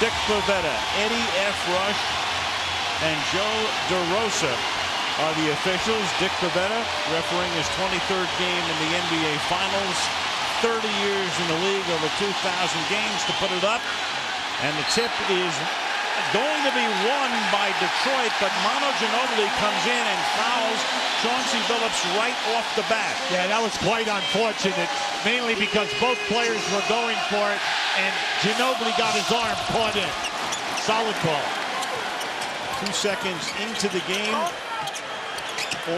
Dick Bavetta, Eddie F. Rush, and Joe DeRosa are the officials. Dick Bavetta refereeing his 23rd game in the NBA Finals. 30 years in the league, over 2,000 games to put it up. And the tip is going to be won by Detroit, but Manu Ginobili comes in and fouls Chauncey Billups right off the bat. Yeah, that was quite unfortunate, mainly because both players were going for it, and Ginobili got his arm caught in. Solid call. 2 seconds into the game.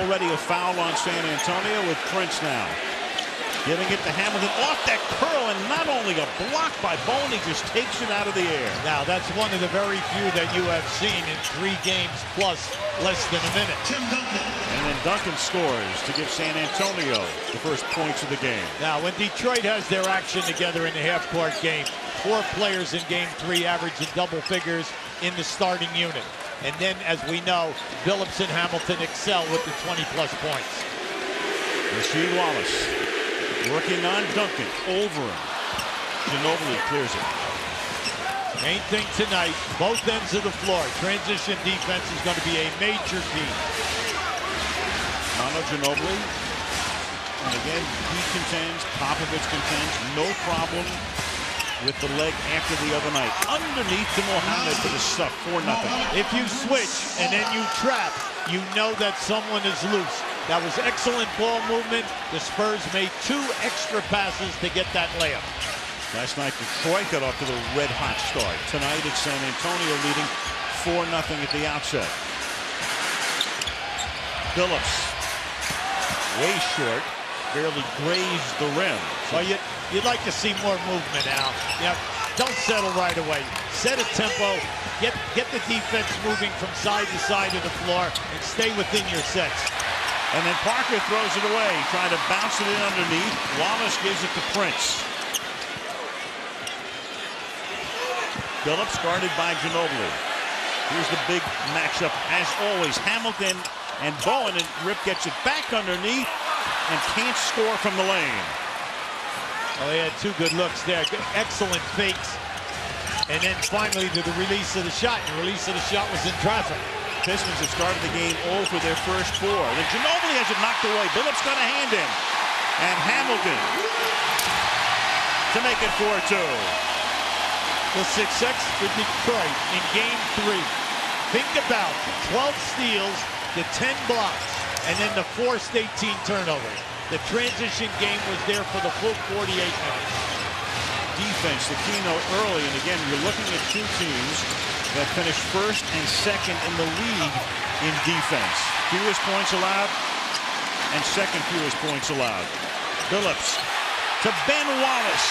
Already a foul on San Antonio with Prince now. Giving it to Hamilton off that curl, and not only a block by Bowen, he just takes it out of the air. Now, that's one of the very few that you have seen in 3 games plus less than a minute. And then Duncan scores to give San Antonio the first points of the game. Now, when Detroit has their action together in the half-court game, 4 players in Game 3 averaging double figures in the starting unit. And then, as we know, Billups and Hamilton excel with the 20-plus points. Rasheed Wallace working on Duncan, over him. Ginobili clears it. Main thing tonight, both ends of the floor. Transition defense is going to be a major key. Manu Ginobili. And again, he contends, Popovich contends, no problem with the leg after the other night. Underneath to Mohammed for the stuff, 4-0. If you switch and then you trap, you know that someone is loose. That was excellent ball movement. The Spurs made 2 extra passes to get that layup. Last night, Detroit got off to the red-hot start. Tonight, it's San Antonio leading 4-0 at the outset. Billups, way short, barely grazed the rim. Well, you'd like to see more movement, Al. Yeah, don't settle right away. Set a tempo, get the defense moving from side to side of the floor, and stay within your sets. And then Parker throws it away, trying to bounce it in underneath. Wallace gives it to Prince. Billups guarded by Ginobili. Here's the big matchup, as always. Hamilton and Bowen, and Rip gets it back underneath and can't score from the lane. Oh, he had 2 good looks there. Excellent fakes. And then finally to the release of the shot. The release of the shot was in traffic. Pistons have started the game 0 for their first 4. Then Ginobili has it knocked away. Billups got a hand in. And Hamilton to make it 4-2. The success for Detroit in Game 3. Think about 12 steals, the 10 blocks, and then the forced 18 turnovers. The transition game was there for the full 48 minutes. Defense, the keynote early, and again, you're looking at 2 teams that finished first and second in the league in defense. Fewest points allowed and second fewest points allowed. Billups to Ben Wallace.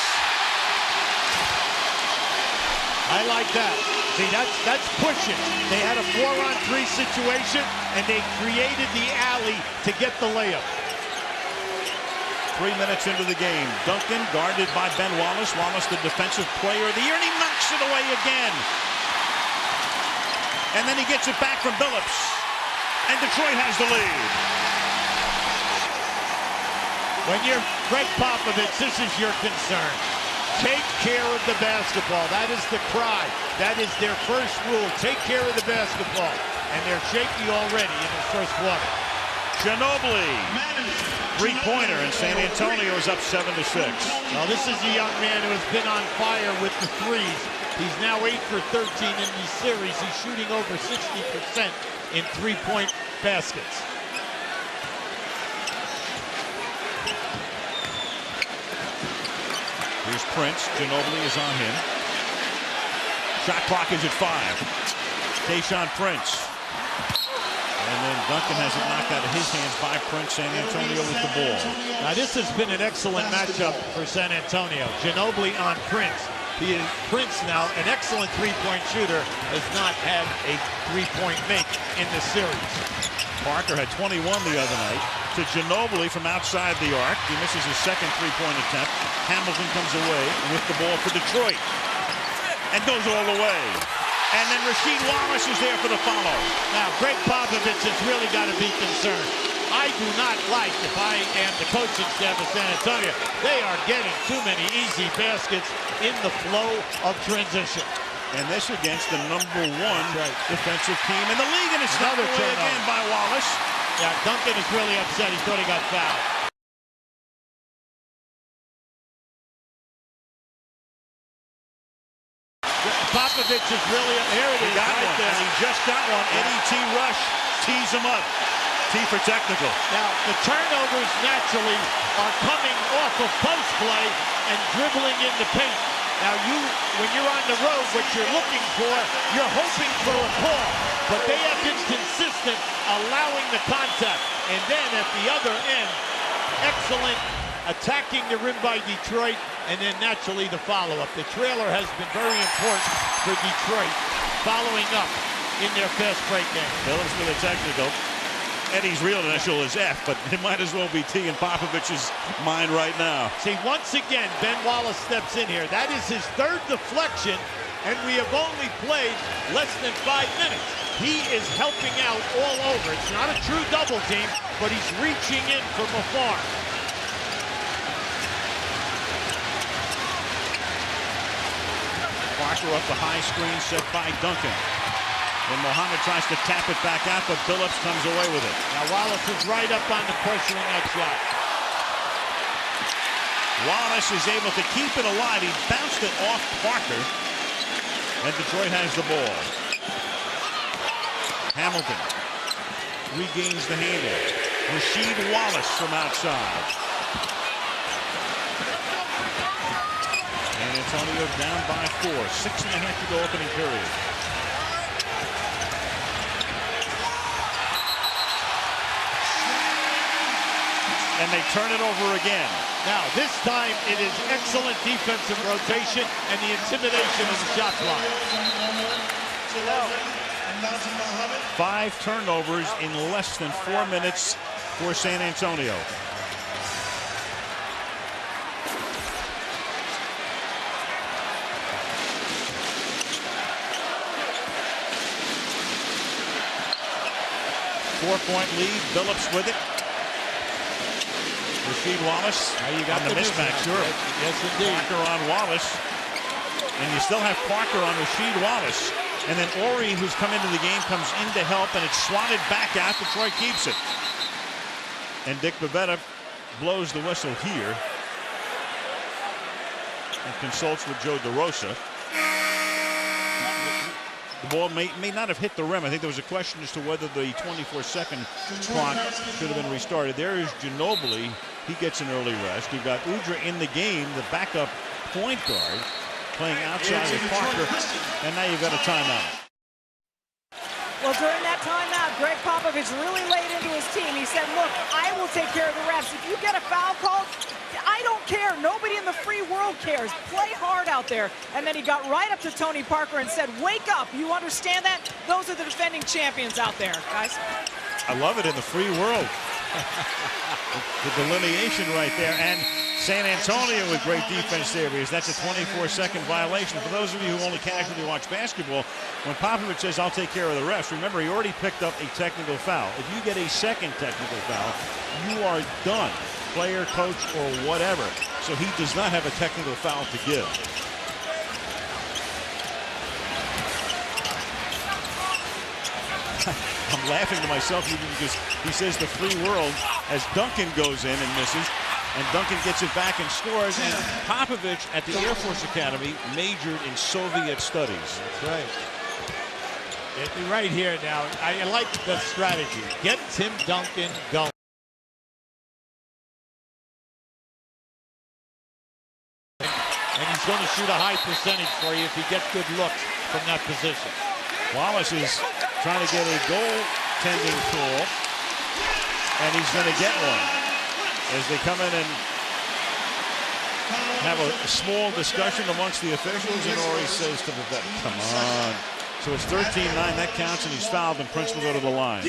I like that. See, that's pushing. They had a 4-on-3 situation, and they created the alley to get the layup. 3 minutes into the game. Duncan guarded by Ben Wallace. Wallace, the defensive player of the year, and he knocks it away again. And then he gets it back from Billups. And Detroit has the lead. When you're Greg Popovich, this is your concern. Take care of the basketball. That is the cry. That is their first rule. Take care of the basketball. And they're shaky already in the first quarter. Ginobili, 3-pointer, and San Antonio is up 7-6. Now this is a young man who has been on fire with the threes. He's now 8 for 13 in the series. He's shooting over 60% in 3-point baskets. Here's Prince. Ginobili is on him. Shot clock is at 5. Tayshaun Prince. And then Duncan has it knocked out of his hands by Prince. San Antonio with the ball. Now this has been an excellent matchup for San Antonio. Ginobili on Prince. Prince now, an excellent 3-point shooter, has not had a 3-point make in the series. Parker had 21 the other night. To Ginobili from outside the arc. He misses his second 3-point attempt. Hamilton comes away with the ball for Detroit. And goes all the way. And then Rasheed Wallace is there for the follow. Now, Greg Popovich has really got to be concerned. I do not like, if I am the coaching staff of San Antonio, they are getting too many easy baskets in the flow of transition. And this against the #1 defensive team in the league, and it's knocked away again by Wallace. Yeah, Duncan is really upset. He thought he got fouled. Popovich is really, here it is, right there. And he just got one. Eddie T. Rush tees him up. T for technical. Now, the turnovers naturally are coming off of post play and dribbling in the paint. Now, when you're on the road, what you're looking for, you're hoping for a call. But they have been consistent allowing the contact. And then at the other end, excellent attacking the rim by Detroit, and then naturally the follow-up. The trailer has been very important for Detroit, following up in their fast break game. Billups with a technical. Eddie's real initial is F, but it might as well be T in Popovich's mind right now. See, once again, Ben Wallace steps in here. That is his third deflection, and we have only played less than 5 minutes. He is helping out all over. It's not a true double team, but he's reaching in from afar. Parker up the high screen set by Duncan. And Mohammed tries to tap it back out, but Billups comes away with it. Now Wallace is right up on the questioning that shot. Wallace is able to keep it alive. He bounced it off Parker. And Detroit has the ball. Hamilton regains the handle. Rasheed Wallace from outside. And Antonio down by 4. 6.5 to go opening period. And they turn it over again. Now, this time it is excellent defensive rotation and the intimidation of the shot clock. 5 turnovers in less than 4 minutes for San Antonio. Four-point lead. Billups with it. Rasheed Wallace you got on the mismatch, sure. Yes, indeed. Parker on Wallace. And you still have Parker on Rasheed Wallace. And then Horry, who's come into the game, comes in to help, and it's swatted back out. Detroit keeps it. And Dick Bavetta blows the whistle here and consults with Joe DeRosa. The ball may not have hit the rim. I think there was a question as to whether the 24-second clock should have been restarted. There is Ginobili. He gets an early rest. You've got Udrih in the game, the backup point guard, playing outside with Parker. And now you've got a timeout. Well, during that timeout, Greg Popovich really laid into his team. He said, look, I will take care of the refs. If you get a foul call, I don't care. Nobody in the free world cares. Play hard out there. And then he got right up to Tony Parker and said, wake up. You understand that? Those are the defending champions out there, guys. I love it in the free world. The delineation right there. And San Antonio with great defense there, because that's a 24-second violation. For those of you who only casually watch basketball, when Popovich says, I'll take care of the refs, remember, he already picked up a technical foul. If you get a second technical foul, you are done. Player, coach, or whatever. So he does not have a technical foul to give. I'm laughing to myself even because he says the free world as Duncan goes in and misses. And Duncan gets it back and scores. And Popovich at the Air Force Academy majored in Soviet studies. That's right. Right here now, I like the strategy. Get Tim Duncan going. And he's going to shoot a high percentage for you if he gets good looks from that position. Wallace is trying to get a goaltending call, and he's going to get one as they come in and have a small discussion amongst the officials, and Horry says to the vet, come on. So it's 13-9, that counts, and he's fouled, and Prince will go to the line.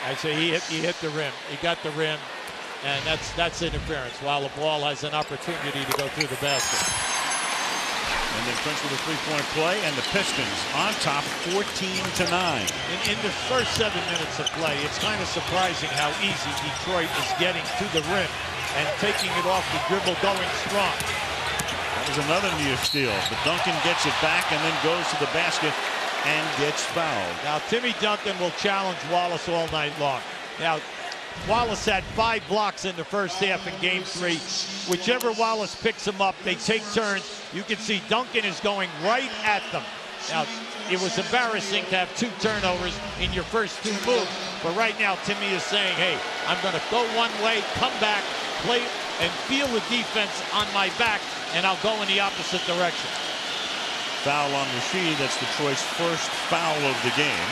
I say he hit the rim. He got the rim. And that's interference, while the ball has an opportunity to go through the basket. And then Prince with a three-point play, and the Pistons on top 14-9. In the first 7 minutes of play, it's kind of surprising how easy Detroit is getting to the rim and taking it off the dribble, going strong. There's another near steal, but Duncan gets it back and then goes to the basket and gets fouled. Now, Timmy Duncan will challenge Wallace all night long. Now, Wallace had 5 blocks in the first half in game 3. Whichever Wallace picks him up, they take turns. You can see Duncan is going right at them. Now, it was embarrassing to have 2 turnovers in your first 2 moves, but right now Timmy is saying, hey, I'm going to go one way, come back, play, and feel the defense on my back, and I'll go in the opposite direction. Foul on Rasheed. That's Detroit's first foul of the game.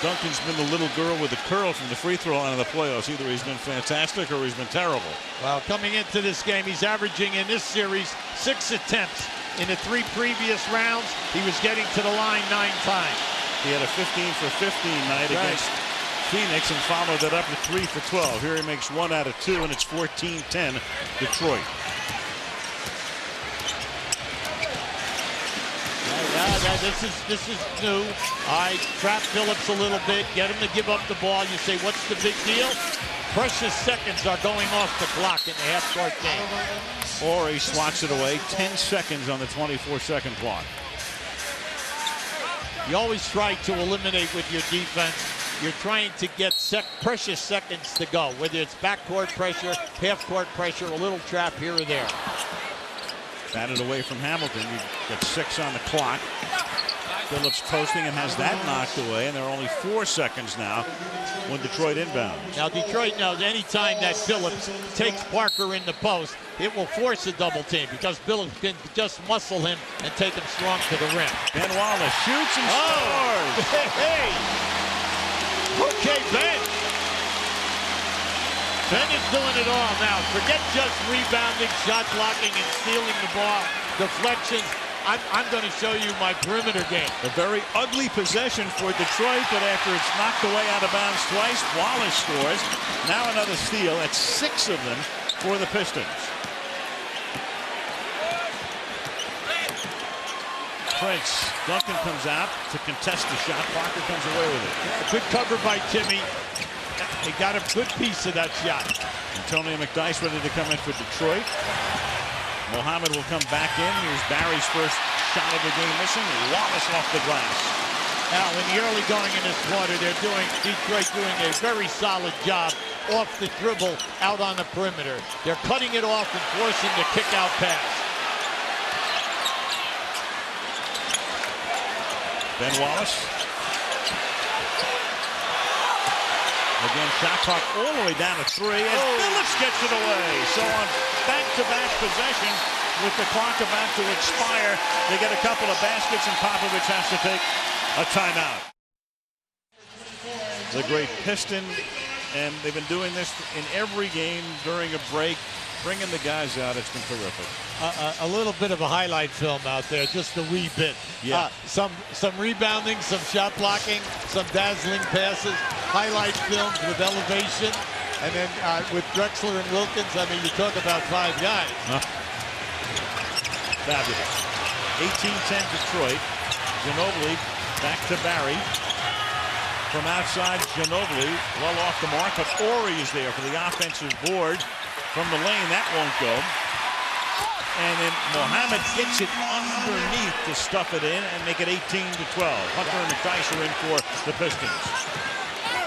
Duncan's been the little girl with the curl from the free throw line in the playoffs. Either he's been fantastic or he's been terrible. Well, coming into this game, he's averaging in this series 6 attempts. In the 3 previous rounds, he was getting to the line 9 times. He had a 15 for 15 night against Phoenix and followed it up with 3 for 12. Here he makes 1 out of 2, and it's 14-10 Detroit. This is new. I trap Billups a little bit, get him to give up the ball. You say, what's the big deal? Precious seconds are going off the clock in the half-court game. Horry swats it away. 10 seconds on the 24-second clock. You always try to eliminate with your defense. You're trying to get precious seconds to go, whether it's backcourt pressure, half-court pressure, a little trap here or there. Batted away from Hamilton. You've got 6 on the clock. Billups posting and has that knocked away, and there are only 4 seconds now when Detroit inbounds. Now Detroit knows anytime that Billups takes Parker in the post, it will force a double team because Billups can just muscle him and take him strong to the rim. Ben Wallace shoots and scores. Hey! Okay, Ben. Ben is doing it all now. Forget just rebounding, shot blocking, and stealing the ball, deflections. I'm going to show you my perimeter game. A very ugly possession for Detroit, but after it's knocked away out of bounds twice, Wallace scores. Now another steal. That's 6 of them for the Pistons. Prince. Duncan comes out to contest the shot. Parker comes away with it. Good cover by Timmy. He got a good piece of that shot. Antonio McDyess ready to come in for Detroit. Mohammed will come back in. Here's Barry's first shot of the game missing. Wallace off the glass. Now, in the early going in this quarter, Detroit doing a very solid job off the dribble out on the perimeter. They're cutting it off and forcing the kick-out pass. Ben Wallace. Again, shot clock all the way down to 3, and Billups gets it away. So on back-to-back possessions with the clock about to expire, they get a couple of baskets, and Popovich has to take a timeout. The great Piston, and they've been doing this in every game during a break, bringing the guys out. It's been terrific. A little bit of a highlight film out there, just a wee bit. Yeah. Some rebounding, some shot blocking, some dazzling passes, highlight films with elevation, and then with Drexler and Wilkins, I mean, you talk about 5 guys. Fabulous. 18-10 Detroit. Ginobili back to Barry. From outside, Ginobili well off the mark, but Horry is there for the offensive board. From the lane, that won't go. And then Mohammed gets it underneath to stuff it in and make it 18-12. Hunter and McDyess are in for the Pistons.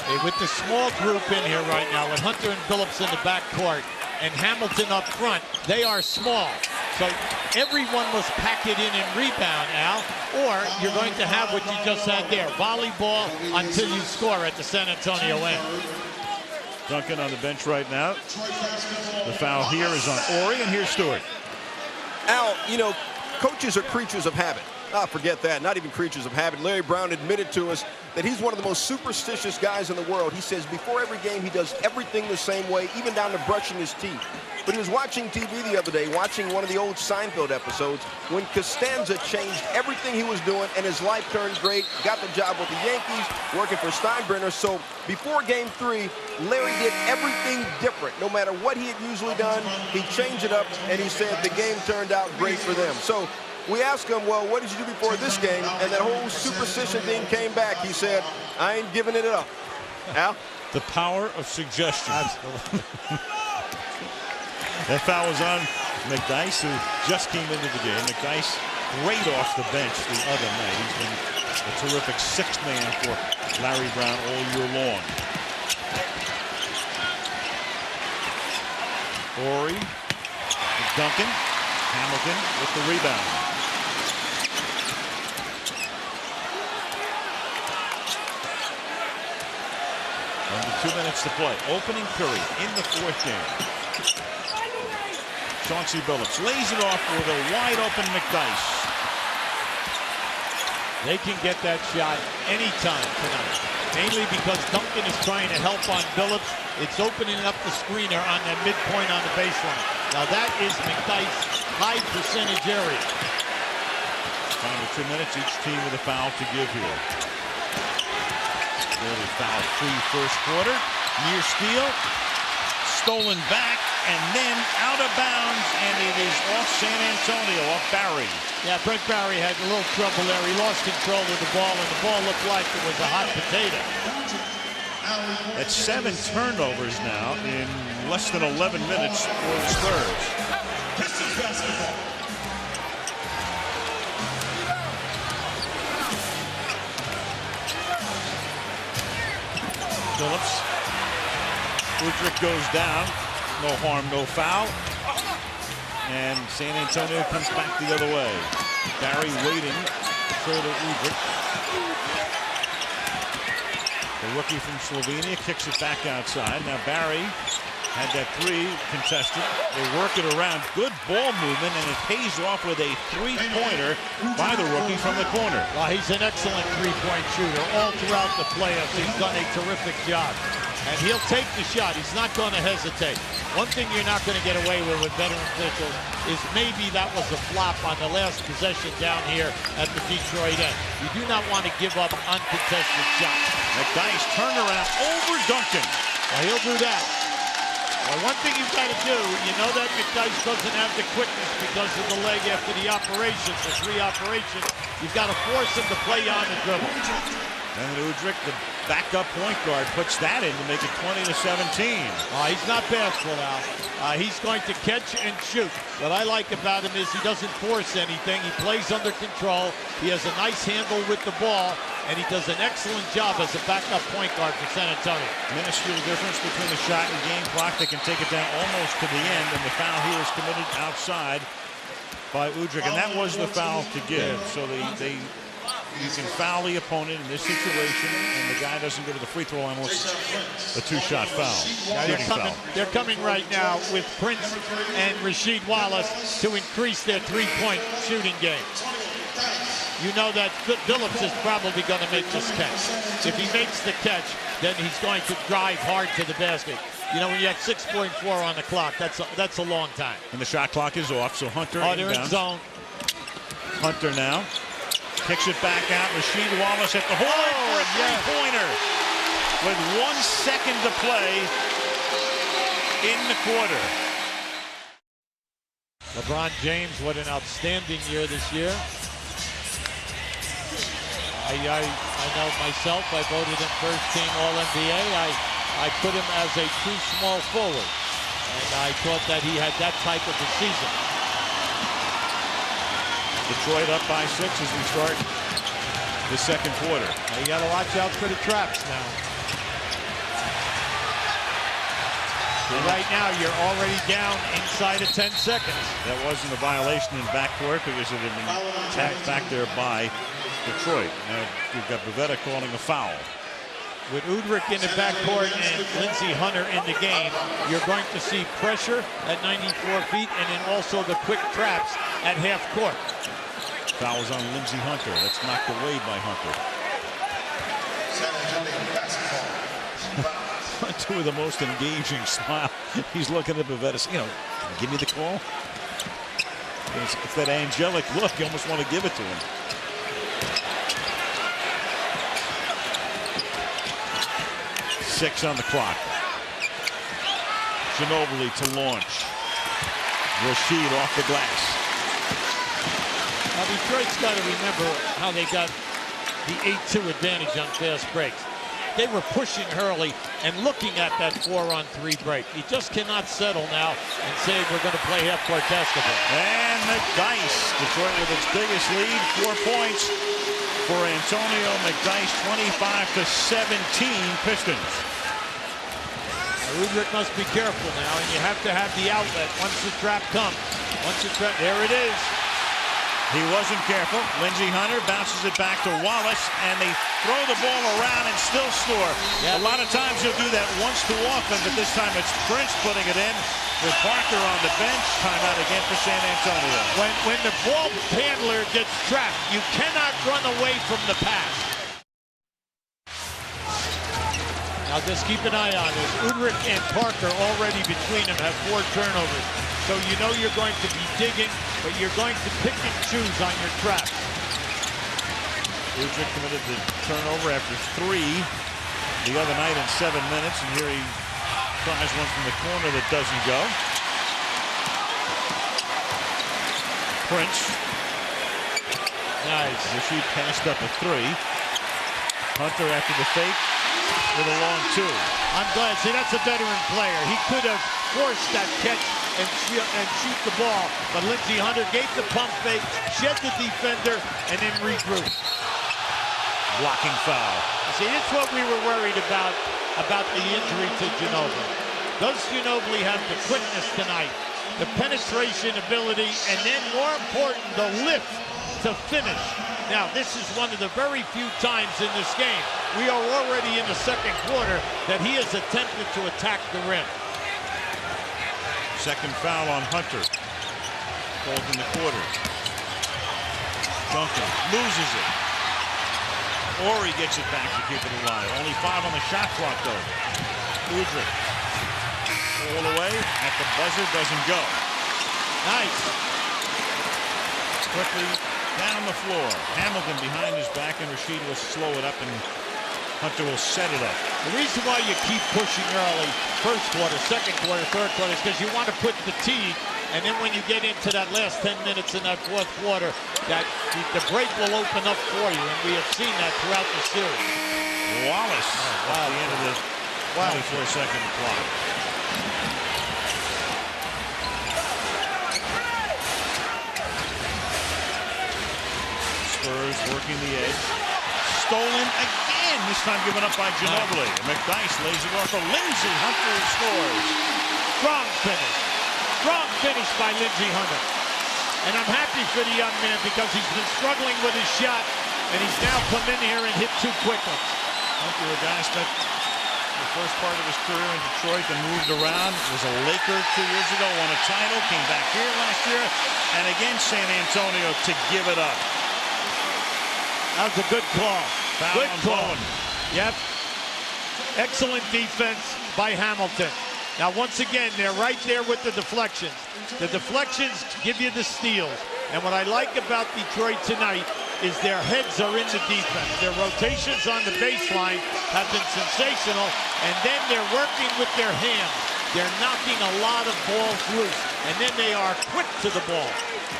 Hey, with the small group in here right now, with Hunter and Billups in the backcourt and Hamilton up front, they are small. So everyone must pack it in and rebound, Al, or you're going to have what you just had there, volleyball until you score at the San Antonio end. Duncan on the bench right now. The foul here is on Horry, and here's Stewart. Al, you know, coaches are creatures of habit. Forget that, not even creatures of habit. Larry Brown admitted to us that he's one of the most superstitious guys in the world. He says before every game he does everything the same way, even down to brushing his teeth. But he was watching TV the other day, watching one of the old Seinfeld episodes, when Costanza changed everything he was doing and his life turned great, got the job with the Yankees, working for Steinbrenner. So before Game 3, Larry did everything different. No matter what he had usually done, he changed it up, and he said the game turned out great for them. So we asked him, well, what did you do before this game? And that whole superstition thing came back. He said, I ain't giving it up. Al? The power of suggestion. Absolutely. That foul was on McDyess, who just came into the game. McDyess, great off the bench the other night. He's been a terrific sixth man for Larry Brown all year long. Horry, Duncan, Hamilton with the rebound. Under 2 minutes to play. Opening period in the fourth game. Chauncey Billups lays it off with a wide open McDyess. They can get that shot anytime tonight. Mainly because Duncan is trying to help on Billups. It's opening up the screener on that midpoint on the baseline. Now that is McDyess' high percentage area. Final 2 minutes, each team with a foul to give here. Early foul-free first quarter. Near steal. Stolen back and then out of bounds, and it is off San Antonio, off Barry. Yeah, Brent Barry had a little trouble there. He lost control of the ball, and the ball looked like it was a hot potato. That's 7 turnovers now in less than 11 minutes for the Spurs. Pistons basketball. Billups. Udrih goes down. No harm, no foul. And San Antonio comes back the other way. Barry waiting for the Udrih. The rookie from Slovenia kicks it back outside. Now Barry had that three contested. They work it around. Good ball movement, and it pays off with a three-pointer by the rookie from the corner. Well, he's an excellent three-point shooter. All throughout the playoffs, he's done a terrific job. And he'll take the shot. He's not going to hesitate. One thing you're not going to get away with veteran officials is maybe that was a flop on the last possession down here at the Detroit end. You do not want to give up uncontested shots. McDyess turnaround over Duncan. Well, he'll do that. Well, one thing you've got to do, you know that McDyess doesn't have the quickness because of the leg after the operation, the three operations. You've got to force him to play on the dribble. And Udrih, the backup point guard, puts that in to make it 20-17. He's not bashful now. He's going to catch and shoot. What I like about him is he doesn't force anything. He plays under control. He has a nice handle with the ball, and he does an excellent job as a backup point guard for San Antonio. Minuscule difference between the shot and game clock. They can take it down almost to the end, and the foul here is committed outside by Udrih, and that was the foul to give. So you can foul the opponent in this situation, and the guy doesn't go to the free throw line unless it's a two-shot foul. Yeah, they're coming right now with Prince and Rasheed Wallace to increase their three-point shooting game. You know that Billups is probably going to make this catch. If he makes the catch, then he's going to drive hard to the basket. You know, when you have 6.4 on the clock, that's a long time. And the shot clock is off, so Hunter they're in zone. Hunter now kicks it back out. Rasheed Wallace at the hole for a three-pointer with 1 second to play in the quarter. LeBron James, what an outstanding year this year. I know myself, I voted him first team All-NBA. I put him as a true small forward, and I thought that he had that type of a season. Detroit up by 6 as we start the second quarter. Now you got to watch out for the traps now. Right now, you're already down inside of 10 seconds. That wasn't a violation in backcourt because it had been tapped back there by Detroit. Now you've got Bavetta calling a foul. With Udrih in the backcourt and Lindsey Hunter in the game, you're going to see pressure at 94 feet and then also the quick traps at half court. Foul is on Lindsey Hunter. That's knocked away by Hunter. Hunter with the most engaging smile. He's looking at Bavetta. You know, give me the call. It's that angelic look. You almost want to give it to him. Six on the clock. Ginobili to launch. Rasheed off the glass. Now Detroit's got to remember how they got the 8-2 advantage on fast breaks. they were pushing Hurley and looking at that 4-on-3 break. You just cannot settle now and say we're going to play half-court basketball. And McDyess, Detroit with its biggest lead, 4 points for Antonio McDyess, 25-17 Pistons. Udrih must be careful now, and you have to have the outlet once the trap comes. Once the trap, there it is. He wasn't careful. Lindsey Hunter bounces it back to Wallace, and they throw the ball around and still score. Yep. A lot of times you'll do that once too often, but this time it's Brent putting it in with Parker on the bench. Timeout again for San Antonio. When the ball handler gets trapped, you cannot run away from the pass. Now just keep an eye on this. Udrih and Parker already between them have 4 turnovers. So you know you're going to be digging, but you're going to pick and choose on your traps. Udrih committed the turnover after 3 the other night in 7 minutes, and here he tries one from the corner that doesn't go. Prince. Nice. Rasheed passed up a 3. Hunter after the fake with a long 2. I'm glad. See, that's a veteran player. He could have forced that catch and shoot the ball, but Lindsey Hunter gave the pump fake, shed the defender, and then regrouped. Blocking foul. See, that's what we were worried about the injury to Ginobili. Does Ginobili have the quickness tonight, the penetration ability, and then more important, the lift to finish? Now, this is one of the very few times in this game, we are already in the second quarter, that he has attempted to attack the rim. Second foul on Hunter. Called in the quarter. Duncan loses it. Horry gets it back to keep it alive. Only 5 on the shot clock, though. Udrih. All the way at the buzzer, doesn't go. Nice. Quickly down the floor. Hamilton behind his back, and Rasheed will slow it up, and Hunter will set it up. The reason why you keep pushing early, first quarter, second quarter, third quarter, is because you want to put fatigue, and then when you get into that last 10 minutes in that fourth quarter, that the break will open up for you, and we have seen that throughout the series. Wallace at the end of the 24-second clock. Spurs working the edge. Stolen again, this time given up by Ginobili. McDyess lays it off for Lindsey. Hunter scores. Strong finish. Strong finish by Lindsey Hunter. And I'm happy for the young man because he's been struggling with his shot, and he's now come in here and hit 2 quick ones. Hunter, a guy spent the first part of his career in Detroit and moved around. Was a Laker 2 years ago, won a title, came back here last year, and again San Antonio to give it up. That was a good call. Foul good on call. Bowen. Yep. Excellent defense by Hamilton. Now, once again, they're right there with the deflections. The deflections give you the steals. And what I like about Detroit tonight is their heads are in the defense. Their rotations on the baseline have been sensational, and then they're working with their hands. They're knocking a lot of balls loose, and then they are quick to the ball.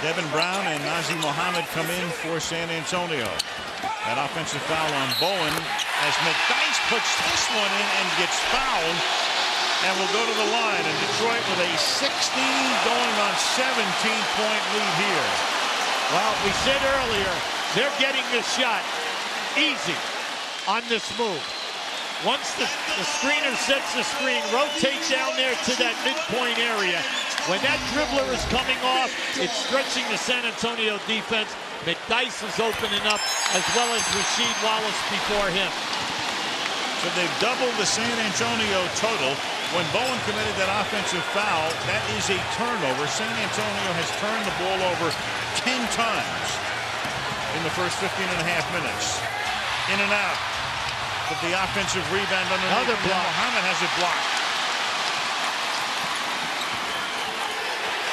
Devin Brown and Nazr Mohammed come in for San Antonio. That offensive foul on Bowen as McDyess puts this one in and gets fouled and will go to the line. And Detroit with a 16 going on 17-point lead here. Well, we said earlier, they're getting this shot easy on this move. Once the screener sets the screen, rotate down there to that midpoint area. When that dribbler is coming off, it's stretching the San Antonio defense. McDyess is opening up, as well as Rasheed Wallace before him. So they've doubled the San Antonio total. When Bowen committed that offensive foul, that is a turnover. San Antonio has turned the ball over 10 times in the first 15 and a half minutes. In and out. But the offensive rebound underneath. Another block. Mohammed has it blocked.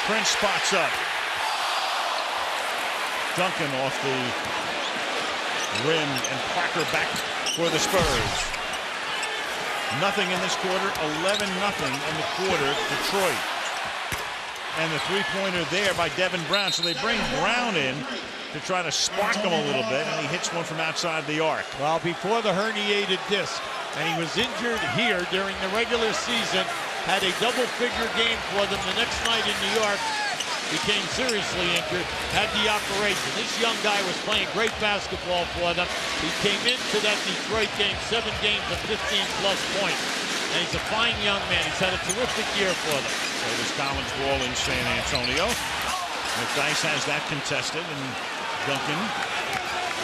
Prince spots up. Duncan off the rim, and Parker back for the Spurs. Nothing in this quarter, 11-0 in the quarter, Detroit. And the three-pointer there by Devin Brown. So they bring Brown in to try to spark him a little bit, and he hits one from outside the arc. Well, before the herniated disc, and he was injured here during the regular season. Had a double-figure game for them the next night in New York. Became seriously injured, had the operation. This young guy was playing great basketball for them. He came into that Detroit game, 7 games of 15-plus points. And he's a fine young man. He's had a terrific year for them. So there's college ball in San Antonio. McDyess has that contested, and Duncan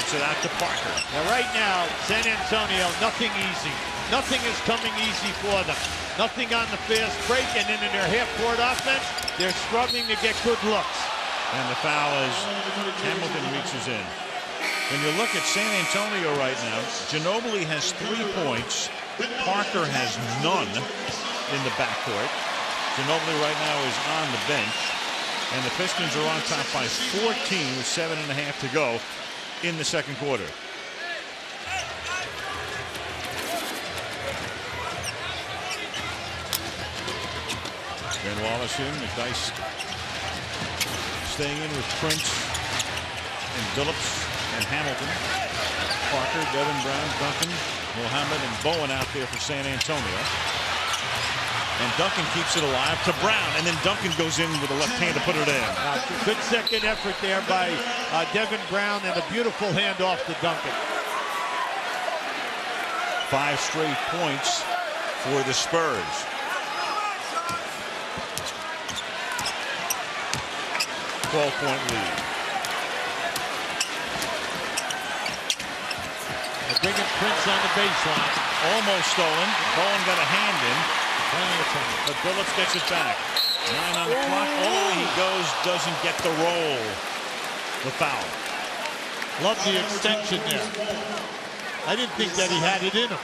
puts it out to Parker. Now right now, San Antonio, nothing easy. Nothing is coming easy for them. Nothing on the fast break, and then in their half-court offense, they're struggling to get good looks. And the foul is Hamilton reaches in. When you look at San Antonio right now, Ginobili has 3 points. Parker has none in the backcourt. Ginobili right now is on the bench. And the Pistons are on top by 14 with 7.5 to go in the second quarter. Ben Wallace in, McDyess staying in with Prince and Billups and Hamilton. Parker, Devin, Brown, Duncan, Mohammed, and Bowen out there for San Antonio. And Duncan keeps it alive to Brown, and then Duncan goes in with a left hand to put it in. Good second effort there by Devin Brown, and a beautiful handoff to Duncan. 5 straight points for the Spurs. Point lead. They're bringing Prince on the baseline. Almost stolen. Bowen got a hand in, but Billups gets it back. 9 on the clock. Oh, he goes, doesn't get the roll. The foul. Love the extension there. I didn't think that he had it in him.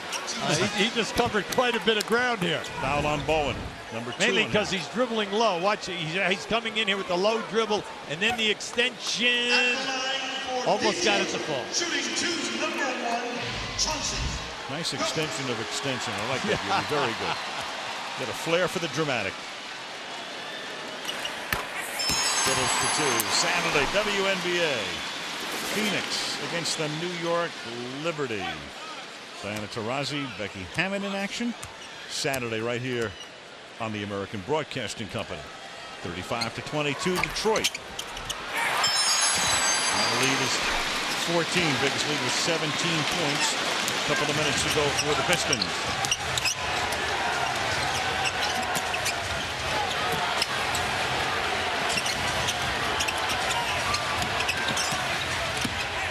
He just covered quite a bit of ground here. Foul on Bowen. Number 2. Mainly because he's dribbling low. Watch it. He's coming in here with the low dribble, and then the extension. Almost got it to fall. Shooting 2's number 1, Chauncey. Nice extension of extension. I like that. You're very good. Got a flair for the dramatic. Fiddles for 2. Saturday, WNBA. Phoenix against the New York Liberty. Diana Taurasi, Becky Hammond in action. Saturday right here on the American Broadcasting Company. 35-22 Detroit. Now the lead is 14. Biggest lead with 17 points. A couple of minutes to go for the Pistons.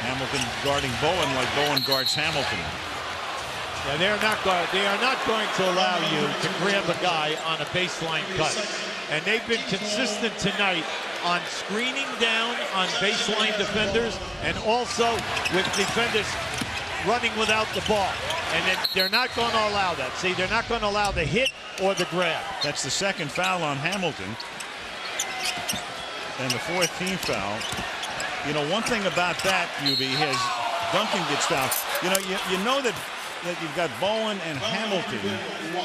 Hamilton guarding Bowen like Bowen guards Hamilton. Yeah, they are not going to allow you to grab a guy on a baseline cut. And they've been consistent tonight on screening down on baseline defenders, and also with defenders running without the ball. And then they're not going to allow that. See, they're not going to allow the hit or the grab. That's the second foul on Hamilton. And the 4th team foul. You know, one thing about that, UB, is Duncan gets fouled. You know that you've got Bowen and Hamilton,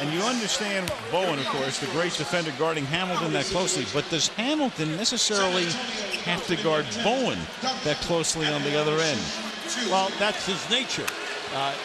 and you understand Bowen, of course, the great defender guarding Hamilton that closely, but does Hamilton necessarily have to guard Bowen that closely on the other end? Well, that's his nature.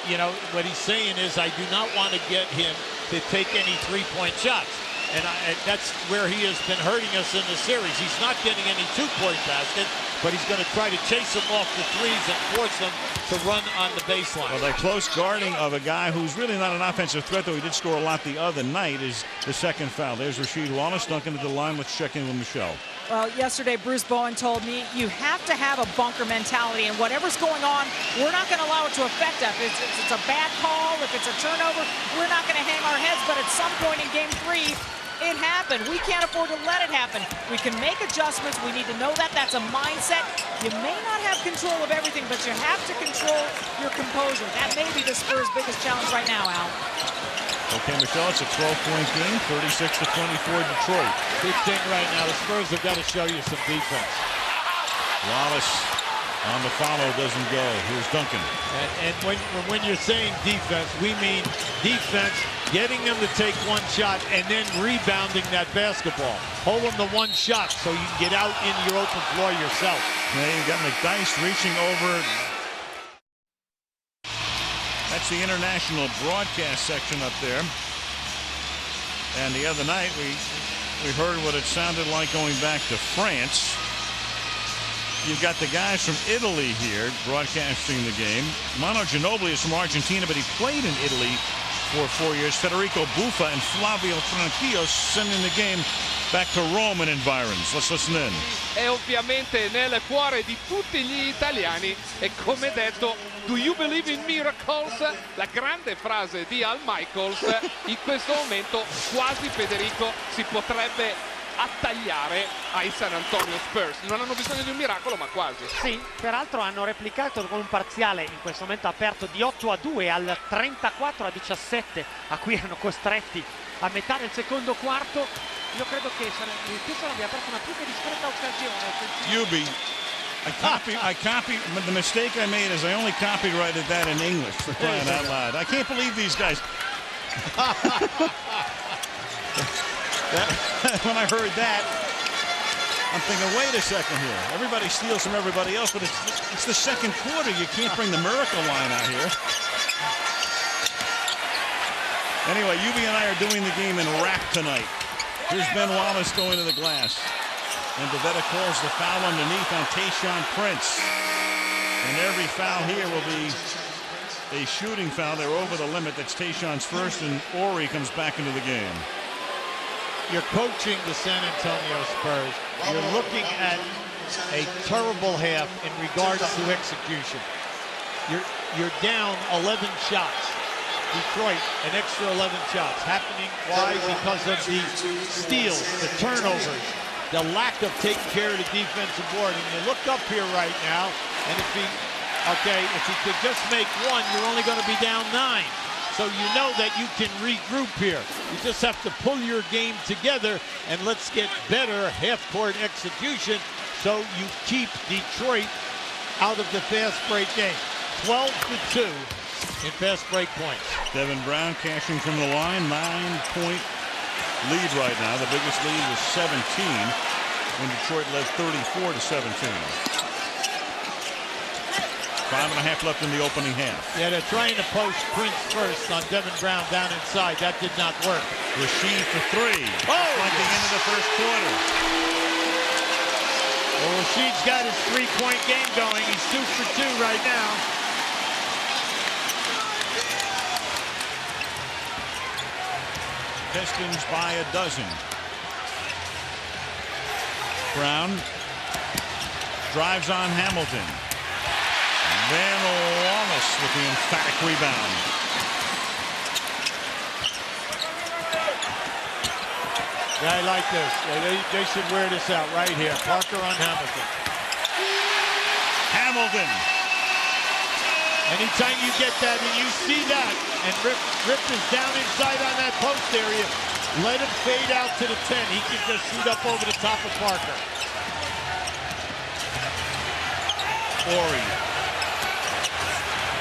You know, what he's saying is, I do not want to get him to take any 3-point shots. And that's where he has been hurting us in the series. He's not getting any 2-point basket, but he's going to try to chase them off the threes and force them to run on the baseline. Well, that close guarding of a guy who's really not an offensive threat, though he did score a lot the other night, is the second foul. There's Rasheed Wallace. Duncan at the line. Let's check in with Michelle. Well, yesterday, Bruce Bowen told me you have to have a bunker mentality, and whatever's going on, we're not going to allow it to affect us. If it's a bad call, if it's a turnover, we're not going to hang our heads, but at some point in Game 3, it happened. We can't afford to let it happen. We can make adjustments. We need to know that. That's a mindset. You may not have control of everything, but you have to control your composure. That may be the Spurs' biggest challenge right now, Al. Okay, Michelle, it's a 12-point game, 36-24 Detroit. Big thing right now, the Spurs have got to show you some defense. Wallace on the follow, doesn't go. Here's Duncan. And when you're saying defense, we mean defense, getting them to take one shot and then rebounding that basketball. Hold them to one shot so you can get out into your open floor yourself. Now you've got McDyess reaching over. That That's the international broadcast section up there. And the other night we heard what it sounded like going back to France. You've got the guys from Italy here broadcasting the game. Manu Ginobili is from Argentina, but he played in Italy for 4 years. Federico Buffa and Flavio Tranquillo sending the game back to Rome and environs. Let's listen in. È ovviamente nel cuore di tutti gli italiani e come detto, do you believe in miracles? La grande frase di Al Michaels. In questo momento quasi Federico si potrebbe attagliare ai San Antonio Spurs. Non hanno bisogno di un miracolo, ma quasi. Sì, peraltro hanno replicato con un parziale in questo momento aperto di 8-2 al 34-17 a cui erano costretti a metà del secondo quarto. Io credo che il Pistons abbia perso una più che discreta occasione. Yubi, I copied, the mistake I made is I only copyrighted that in English, for crying out loud. I can't believe these guys. When I heard that, I'm thinking, wait a second here. Everybody steals from everybody else, but it's the second quarter. You can't bring the miracle line out here. Anyway, Yubi and I are doing the game in wrap tonight. Here's Ben Wallace going to the glass. And Devin calls the foul underneath on Tayshaun Prince. And every foul here will be a shooting foul. They're over the limit. That's Tayshaun's first, and Horry comes back into the game. You're coaching the San Antonio Spurs. You're looking at a terrible half in regards to execution. You're down 11 shots. Detroit, an extra 11 shots. Happening, why? Because of the steals, the turnovers, the lack of taking care of the defensive board. And you look up here right now, and if he could just make one, you're only going to be down 9. So you know that you can regroup here. You just have to pull your game together, and let's get better half-court execution so you keep Detroit out of the fast break game. 12-2 in fast break points. Devin Brown cashing from the line, 9-point lead right now. The biggest lead was 17 when Detroit led 34-17. 5.5 left in the opening half. Yeah, they're trying to post Prince first on Devin Brown down inside. That did not work. Rasheed for 3. Oh, like the end of the first quarter. Well, Rasheed's got his three-point game going. He's 2 for 2 right now. Pistons by a dozen. Brown drives on Hamilton. Then Wallace with the emphatic rebound. Yeah, I like this. They should wear this out right here. Parker on Hamilton. Hamilton. Anytime you get that and you see that, and Rip is down inside on that post area, let him fade out to the 10. He can just shoot up over the top of Parker. Horry.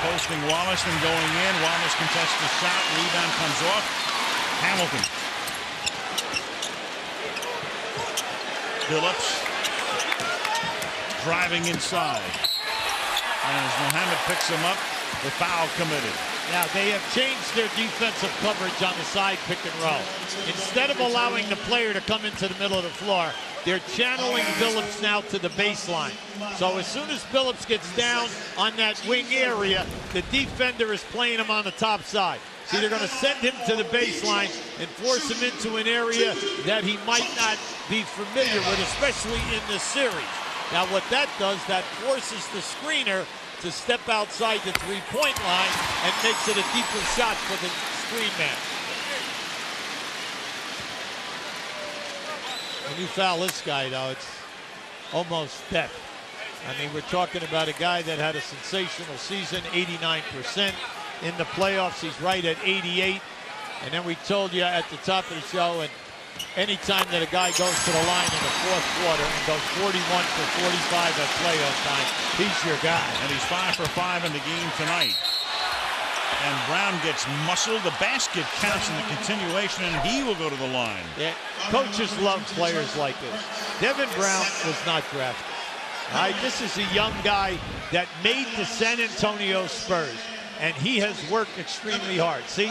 Posting Wallace and going in. Wallace contests the shot. Rebound comes off. Hamilton. Billups. Driving inside. And as Mohammed picks him up, the foul committed. Now, they have changed their defensive coverage on the side pick and roll. Instead of allowing the player to come into the middle of the floor, they're channeling Billups now to the baseline. So as soon as Billups gets down on that wing area, the defender is playing him on the top side. So they're going to send him to the baseline and force him into an area that he might not be familiar with, especially in this series. Now what that does, that forces the screener to step outside the three-point line and makes it a deeper shot for the screen man. When you foul this guy, though, it's almost death. I mean, we're talking about a guy that had a sensational season, 89%. In the playoffs, he's right at 88. And then we told you at the top of the show, and anytime that a guy goes to the line in the fourth quarter and goes 41 for 45 at playoff time, he's your guy. And he's 5 for 5 in the game tonight. And Brown gets muscled. The basket counts in the continuation, and he will go to the line. Yeah, coaches love players like this. Devin Brown was not drafted. All right, this is a young guy that made the San Antonio Spurs. and he has worked extremely hard. See,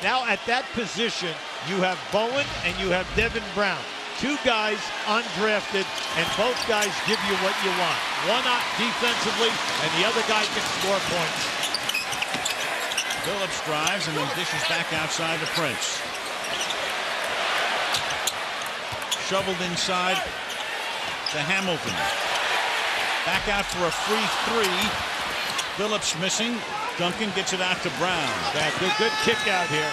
now at that position, you have Bowen and you have Devin Brown. Two guys undrafted, and both guys give you what you want. One out defensively, and the other guy can score points. Billups drives and then dishes back outside to Prince. Shoveled inside to Hamilton. Back out for a free three. Billups missing. Duncan gets it out to Brown. Yeah, good kick out here.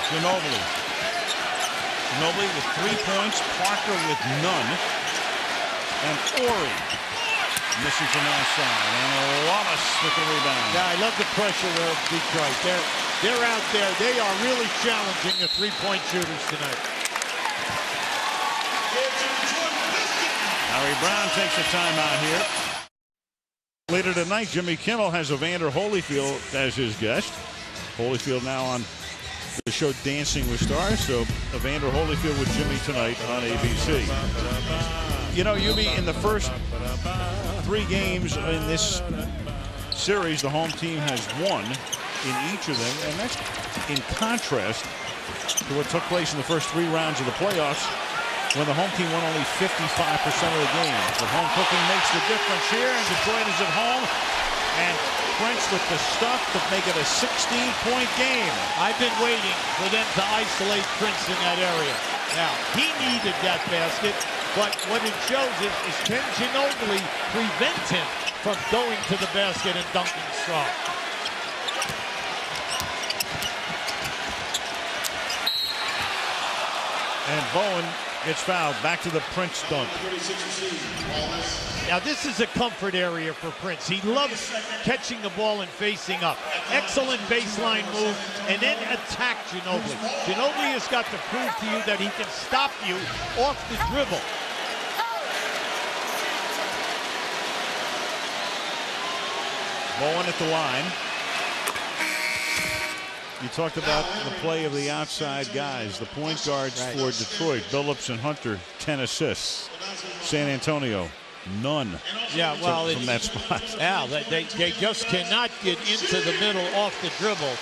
Ginobili. Ginobili with 3 points. Parker with none. And Horry missing from outside. And Wallace with the rebound. Yeah, I love the pressure of Detroit. They're out there. They are really challenging the three-point shooters tonight. Harry Brown takes a timeout here. Later tonight, Jimmy Kimmel has Evander Holyfield as his guest. Holyfield now on the show Dancing with Stars, so Evander Holyfield with Jimmy tonight on ABC. You know, Yubi, in the first 3 games in this series, the home team has won in each of them, and that's in contrast to what took place in the first 3 rounds of the playoffs, when the home team won only 55% of the games. But home cooking makes the difference here, and Detroit is at home. And Prince with the stuff to make it a 16-point game. I've been waiting for them to isolate Prince in that area. Now, he needed that basket, but what it shows is can Ginobili prevent him from going to the basket and dunking strong? And Bowen gets fouled. Back to the Prince dunk. Now this is a comfort area for Prince. He loves catching the ball and facing up. Excellent baseline move, and then attack Ginobili. Ginobili has got to prove to you that he can stop you off the dribble. Bowen at the line. You talked about the play of the outside guys, the point guards for Detroit. Billups and Hunter, 10 assists. San Antonio, none. Yeah, well, from that spot. Yeah, they just cannot get into the middle off the dribble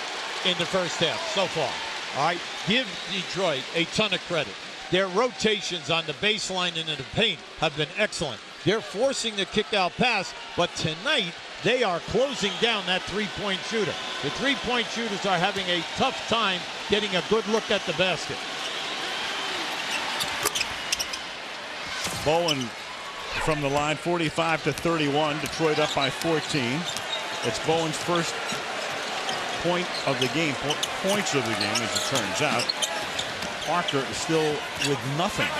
in the first half so far. All right, give Detroit a ton of credit. Their rotations on the baseline and in the paint have been excellent. They're forcing the kick-out pass, but tonight they are closing down that three-point shooter. The three-point shooters are having a tough time getting a good look at the basket. Bowen from the line, 45-31. Detroit up by 14. It's Bowen's first point of the game, points of the game, as it turns out. Parker is still with nothing.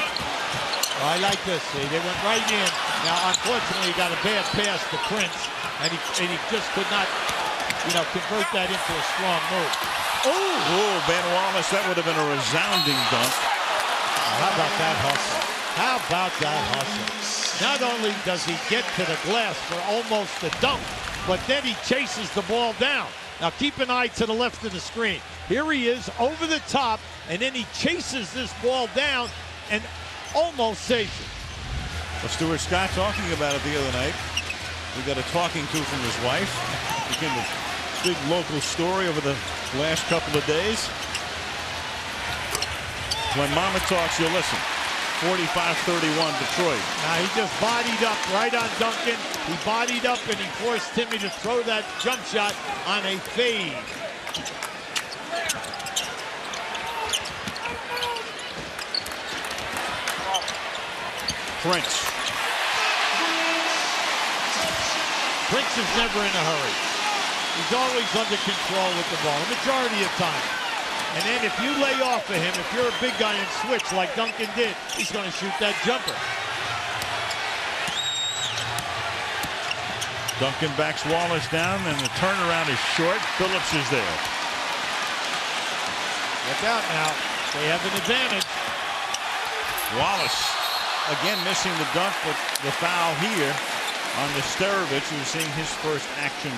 I like this. See, they went right in. Now, unfortunately, he got a bad pass to Prince, and he just could not, convert that into a strong move. Oh, Ben Wallace, that would have been a resounding dunk. How about that hustle? How about that hustle? Not only does he get to the glass for almost the dunk, but then he chases the ball down. Now, keep an eye to the left of the screen. Here he is over the top, and then he chases this ball down and almost saves it. Well, Stuart Scott talking about it the other night. We got a talking to from his wife. Became a big local story over the last couple of days. When Mama talks, you'll listen. 45-31 Detroit. Now he just bodied up right on Duncan. He bodied up and he forced Timmy to throw that jump shot on a fade. Prince. Prince is never in a hurry. He's always under control with the ball, the majority of time. And then if you lay off of him, if you're a big guy and switch like Duncan did, he's going to shoot that jumper. Duncan backs Wallace down, and the turnaround is short. Billups is there. Look out now. They have an advantage. Wallace again missing the dunk, but the foul here on Nesterovic, who's seeing his first action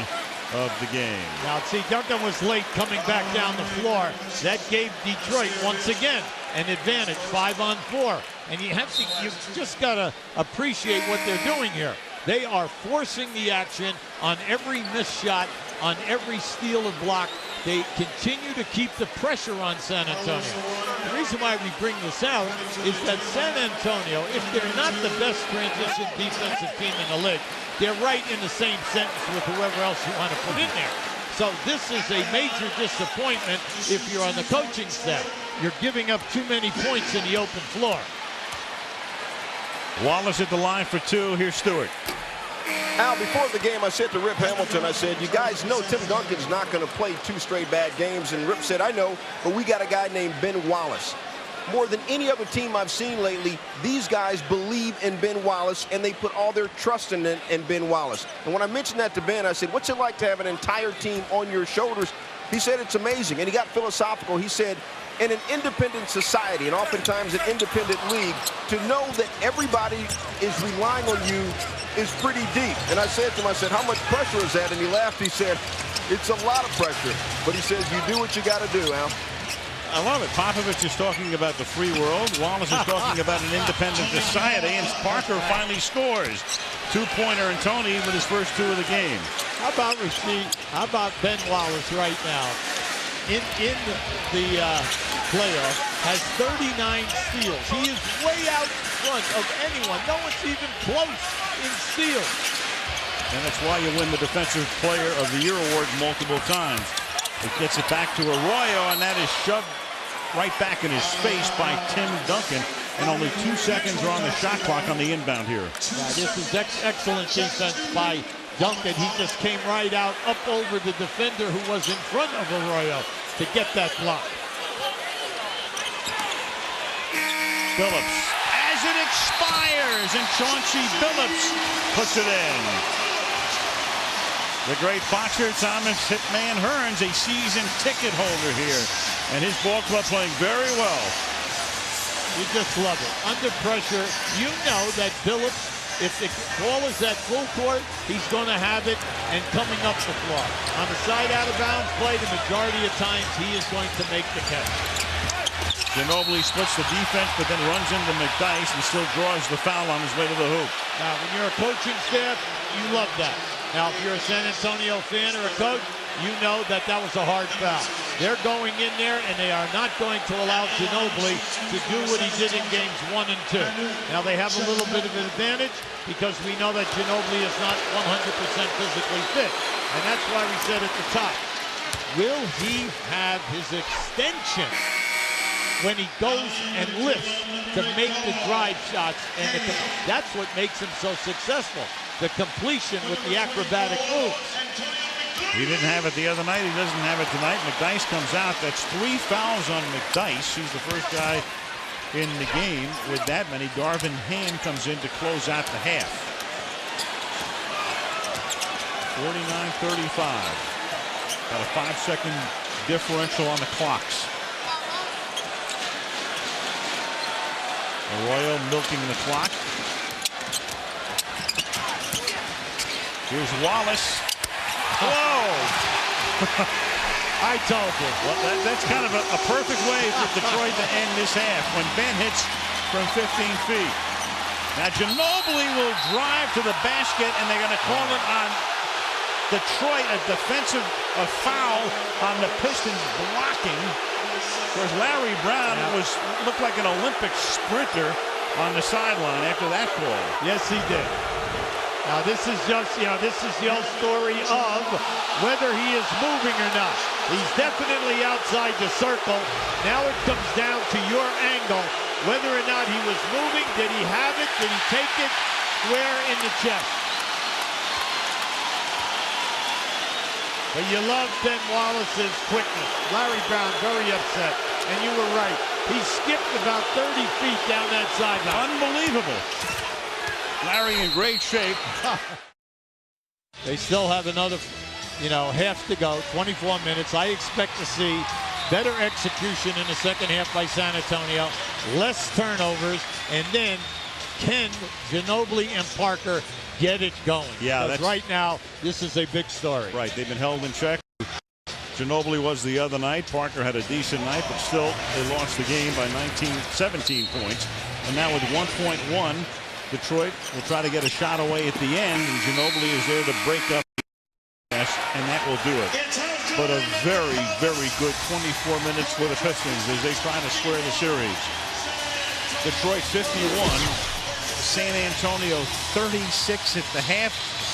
of the game. Now, see, Duncan was late coming back down the floor. That gave Detroit, once again, an advantage, 5-on-4. And you've just got to appreciate what they're doing here. They are forcing the action on every missed shot, on every steal and block. They continue to keep the pressure on San Antonio. The reason why we bring this out is that San Antonio, if they're not the best transition defensive team in the league, they're right in the same sentence with whoever else you want to put in there. So this is a major disappointment if you're on the coaching staff. You're giving up too many points in the open floor. Wallace at the line for two. Here's Stewart. Al, before the game, I said to Rip Hamilton, I said, you guys know Tim Duncan's not going to play 2 straight bad games. And Rip said, I know, but we got a guy named Ben Wallace. More than any other team I've seen lately, these guys believe in Ben Wallace, and they put all their trust in Ben Wallace. And when I mentioned that to Ben, I said, what's it like to have an entire team on your shoulders? He said it's amazing, and he got philosophical. He said, in an independent society, and oftentimes an independent league, to know that everybody is relying on you is pretty deep. And I said to him, I said, how much pressure is that? And he laughed. He said, it's a lot of pressure. But he says, you do what you got to do, Al. I love it. Popovich is talking about the free world. Wallace is talking about an independent society. And Parker finally scores. Two-pointer and Tony with his first 2 of the game. How about Rasheed? How about Ben Wallace right now? In the playoff, has 39 steals. He is way out in front of anyone. No one's even close in steals. And that's why you win the Defensive Player of the Year award multiple times. It gets it back to Arroyo, and that is shoved right back in his face by Tim Duncan. And only 2 seconds are on the shot clock on the inbound here. Yeah, this is excellent defense by Duncan. He just came right out up over the defender who was in front of Arroyo to get that block. Billups as it expires, and Chauncey Billups puts it in. The great boxer Thomas Hitman Hearns, a season ticket holder here, and his ball club playing very well. You just love it. Under pressure, you know that Billups, if the ball is at full court, he's going to have it and coming up the floor. On the side out of bounds play, the majority of times he is going to make the catch. Ginobili splits the defense, but then runs into McDyess and still draws the foul on his way to the hoop. Now, when you're a coaching staff, you love that. Now, if you're a San Antonio fan or a coach, you know that that was a hard foul. They're going in there, and they are not going to allow Ginobili to do what he did in games 1 and 2. Now, they have a little bit of an advantage because we know that Ginobili is not 100% physically fit. And that's why we said at the top, will he have his extension when he goes and lifts to make the drive shots? And that's what makes him so successful, the completion with the acrobatic moves. He didn't have it the other night. He doesn't have it tonight. McDyess comes out. That's 3 fouls on McDyess. He's the first guy in the game with that many. Darvin Ham comes in to close out the half. 49-35. Got a 5-second differential on the clocks. Arroyo milking the clock. Here's Wallace. Whoa! I told you. Well, that's kind of a perfect way for Detroit to end this half when Ben hits from 15 feet. Now Ginobili will drive to the basket, and they're going to call it on Detroit a foul on the Pistons blocking. Of course, Larry Brown looked like an Olympic sprinter on the sideline after that call. Yes, he did. Now, this is just, this is the old story of whether he is moving or not. He's definitely outside the circle. Now it comes down to your angle, whether or not he was moving. Did he have it? Did he take it square in the chest? But you love Ben Wallace's quickness. Larry Brown very upset, and you were right. He skipped about 30 feet down that sideline. Unbelievable. Larry in great shape. They still have another, half to go, 24 minutes. I expect to see better execution in the second half by San Antonio, less turnovers, and then can Ginobili and Parker get it going? Yeah, because right now, this is a big story. Right, they've been held in check. Ginobili was the other night. Parker had a decent night, but still they lost the game by 17 points. And now with 1.1, Detroit will try to get a shot away at the end, and Ginobili is there to break up, and that will do it. But a very, very good 24 minutes for the Pistons as they try to square the series. Detroit 51, San Antonio 36 at the half.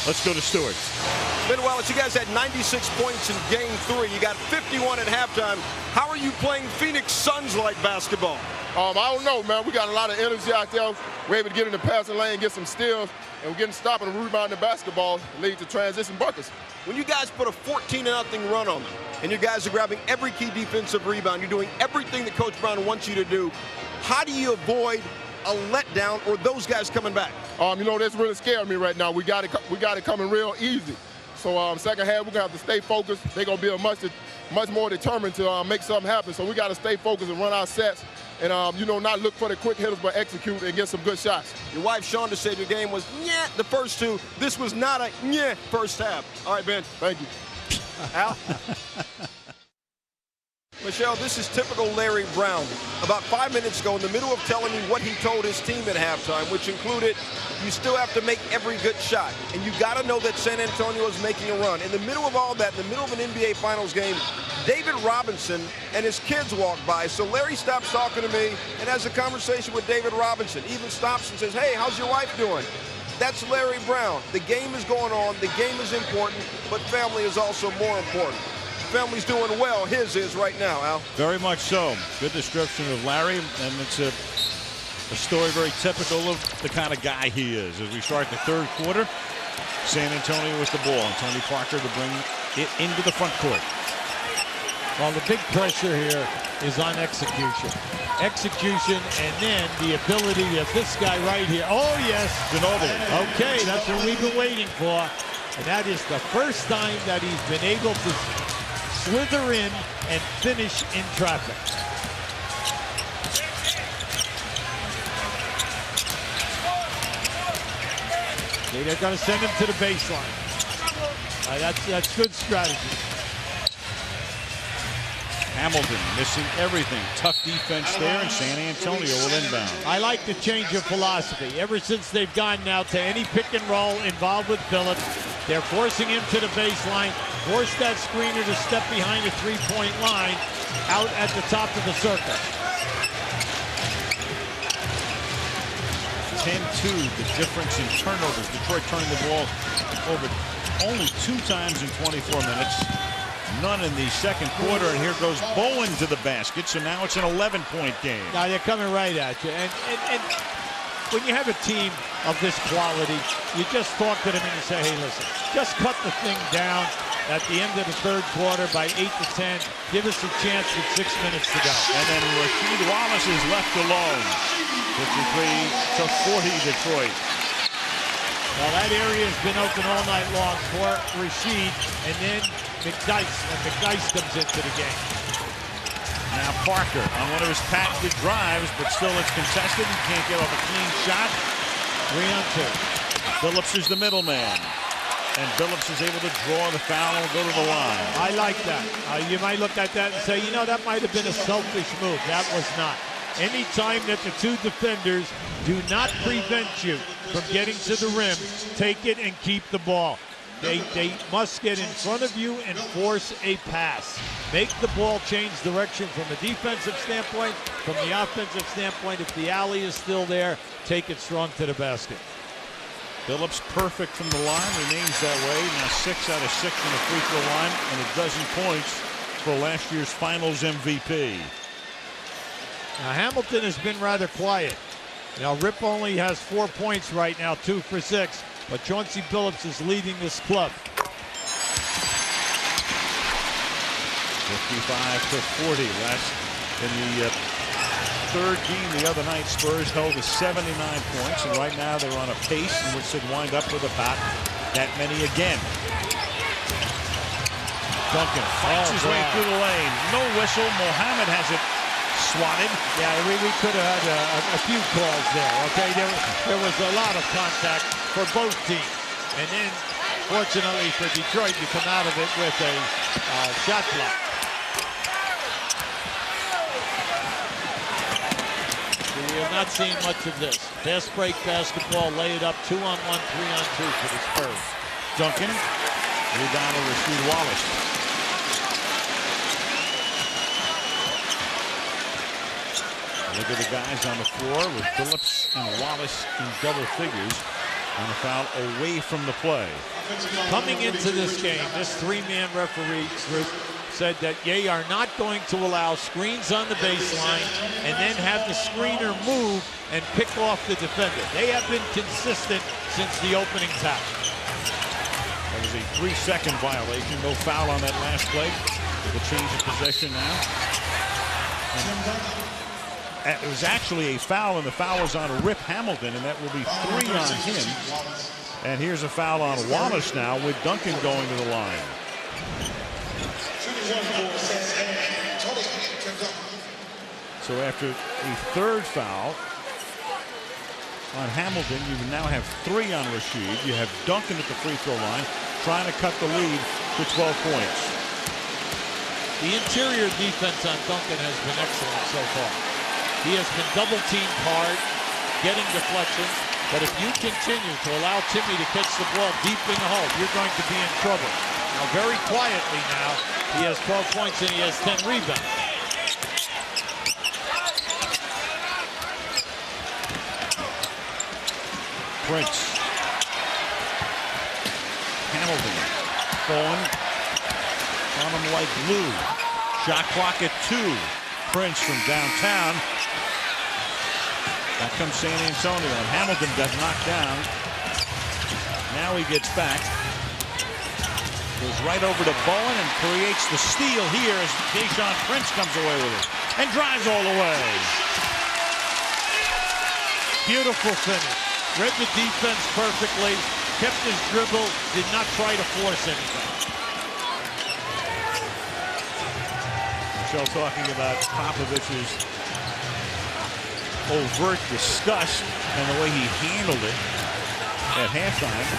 Let's go to Stewart. Ben Wallace, you guys had 96 points in game 3. You got 51 at halftime. How are you playing Phoenix Suns-like basketball? I don't know, man. We got a lot of energy out there. We're able to get in the passing lane, get some steals, and we're getting stopping and rebounding the basketball, lead to transition buckets. When you guys put a 14-0 run on them, and you guys are grabbing every key defensive rebound, you're doing everything that Coach Brown wants you to do, how do you avoid a letdown or those guys coming back? You know, that's really scaring me right now. We got it coming real easy. So second half, we're gonna have to stay focused. They're gonna be much more determined to make something happen. So we got to stay focused and run our sets, and you know, not look for the quick hitters, but execute and get some good shots. Your wife Shonda said your game was the first two. This was not a first half. All right, Ben. Thank you. Al. Michelle, this is typical Larry Brown. About 5 minutes ago, in the middle of telling me what he told his team at halftime, which included you still have to make every good shot. And you got to know that San Antonio is making a run. In the middle of all that, in the middle of an NBA Finals game, David Robinson and his kids walk by. So Larry stops talking to me and has a conversation with David Robinson. Even stops and says, hey, how's your wife doing? That's Larry Brown. The game is going on. The game is important, but family is also more important. Family's doing well. His is right now, Al. Very much so. Good description of Larry, and it's a story very typical of the kind of guy he is. As we start the third quarter, San Antonio with the ball, and Tony Parker to bring it into the front court. Well, the big pressure here is on execution. Execution, and then the ability of this guy right here. Oh, yes. Ginobili. Okay, that's what we've been waiting for. And that is the first time that he's been able to slither in and finish in traffic. Okay, they're going to send him to the baseline. That's good strategy. Hamilton missing everything. Tough defense there, and San Antonio will inbound. I like the change of philosophy. Ever since they've gone now to any pick and roll involved with Billups, they're forcing him to the baseline, force that screener to step behind the three-point line out at the top of the circle. 10-2, the difference in turnovers. Detroit turning the ball over only 2 times in 24 minutes. None in the second quarter, and here goes Bowen to the basket, so now it's an 11-point game. Now they're coming right at you, and when you have a team of this quality, you just talk to them and you say, hey, listen, just cut the thing down at the end of the third quarter by 8 to 10. Give us a chance with 6 minutes to go. And then Rasheed Wallace is left alone. 53 to 40 Detroit. Well, that area has been open all night long for Rasheed, and then McDyess, and McDyess comes into the game. Now Parker on one of his patented drives, but still it's contested. He can't get off a clean shot. 3-on-2. Billups is the middleman, and Billups is able to draw the foul and go to the line. I like that. You might look at that and say, you know, that might have been a selfish move. That was not. Anytime that the two defenders do not prevent you from getting to the rim, take it and keep the ball. They must get in front of you and force a pass. Make the ball change direction from a defensive standpoint, from the offensive standpoint. If the alley is still there, take it strong to the basket. Billups perfect from the line, remains that way. Now 6 out of 6 from the free throw line, and a dozen points for last year's Finals MVP. Now Hamilton has been rather quiet. Now Rip only has 4 points right now, 2 for 6. But Chauncey Billups is leading this club. 55 to 40. Last in the third game the other night, Spurs held to 79 points, and right now they're on a pace in which they'd wind up with about that many again. Duncan fights his way through the lane. No whistle. Mohammed has it swatted. Yeah, we could have had a few calls there. Okay, there was a lot of contact for both teams, and then fortunately for Detroit, you come out of it with a shot block. we're not seeing much of this. Fast break basketball, lay it up, 2-on-1, 3-on-2 for the Spurs. Duncan, rebound to Rasheed Wallace. Look at the guys on the floor with Billups and Wallace in double figures on a foul away from the play. Coming into this game, this three-man referee group said that they are not going to allow screens on the baseline and then have the screener move and pick off the defender. They have been consistent since the opening tap. That was a 3-second violation. No foul on that last play. The change of possession now. And it was actually a foul, and the foul was on Rip Hamilton, and that will be 3 on him. And here's a foul on Wallace now with Duncan going to the line. So after a third foul on Hamilton, you now have 3 on Rasheed. You have Duncan at the free throw line trying to cut the lead to 12 points. The interior defense on Duncan has been excellent so far. He has been double teamed hard, getting deflections, but if you continue to allow Timmy to catch the ball deep in the hole, you're going to be in trouble. Now, very quietly now, he has 12 points and he has 10 rebounds. Prince. Hamilton. Bowen. On him like glue. Shot clock at 2. Prince from downtown. Back comes San Antonio, and Hamilton got knocked down. Now he gets back. Goes right over to Bowen and creates the steal here as Tayshaun Prince comes away with it. And drives all the way. Beautiful finish. Read the defense perfectly. Kept his dribble. Did not try to force anything. Michelle talking about Popovich's overt disgust and the way he handled it at halftime,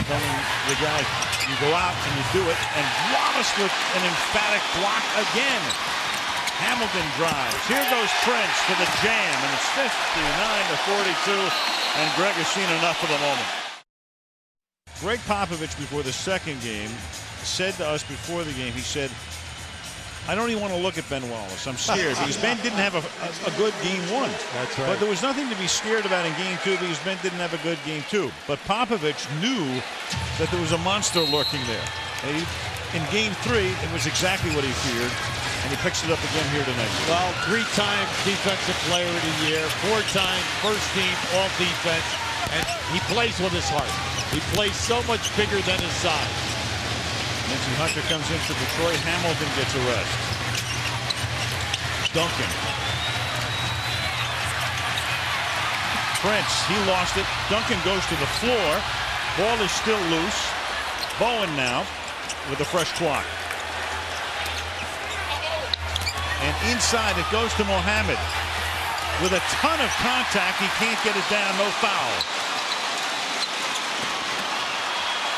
telling the guys, you go out and you do it, and Wallace with an emphatic block again. Hamilton drives. Here goes Prince for the jam, and it's 59-42, and Greg has seen enough for the moment. Greg Popovich, before the second game, said to us before the game, he said, I don't even want to look at Ben Wallace. I'm scared because Ben didn't have a good game 1. That's right. But there was nothing to be scared about in game 2 because Ben didn't have a good game 2. But Popovich knew that there was a monster lurking there. And in game 3, it was exactly what he feared. And he picks it up again here tonight. Well, 3-time defensive player of the year, 4-time first team all defense. And he plays with his heart. He plays so much bigger than his size. Nancy Hunter comes in for Detroit. Hamilton gets a rest. Duncan. Prince, he lost it. Duncan goes to the floor. Ball is still loose. Bowen now with a fresh clock. And inside it goes to Mohammed. With a ton of contact, he can't get it down, no foul.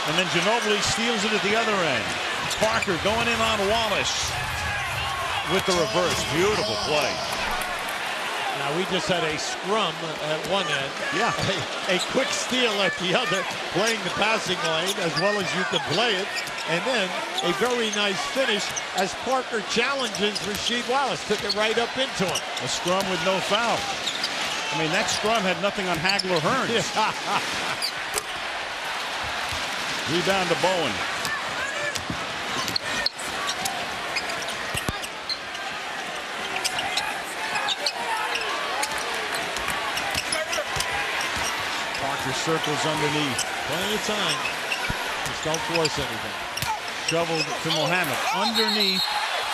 And then Ginobili steals it at the other end. Parker going in on Wallace with the reverse. Beautiful play. Now we just had a scrum at one end. Yeah. A quick steal at the other, playing the passing lane as well as you can play it. And then a very nice finish as Parker challenges Rasheed Wallace. Took it right up into him. A scrum with no foul. I mean, that scrum had nothing on Hagler Hearns. Rebound to Bowen. Parker circles underneath. Plenty of time. Just don't force anything. Shoveled to Mohammed. Underneath.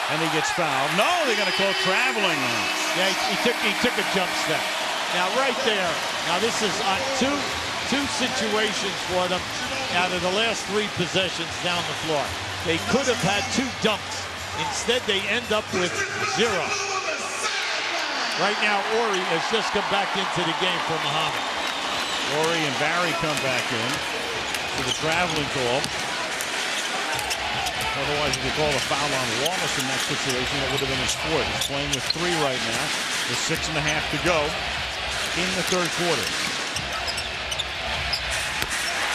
And he gets fouled. No, they're going to call traveling on him. Yeah, he took a jump step. Now right there. Now this is on two situations for them out of the last 3 possessions down the floor. They could have had 2 dunks. Instead, they end up with 0. Right now, Horry has just come back into the game for Mohammed. Horry and Barry come back in for the traveling call. Otherwise, if they call a foul on Wallace in that situation, that would have been his 4th. He's playing with 3 right now. With 6.5 to go. in the third quarter.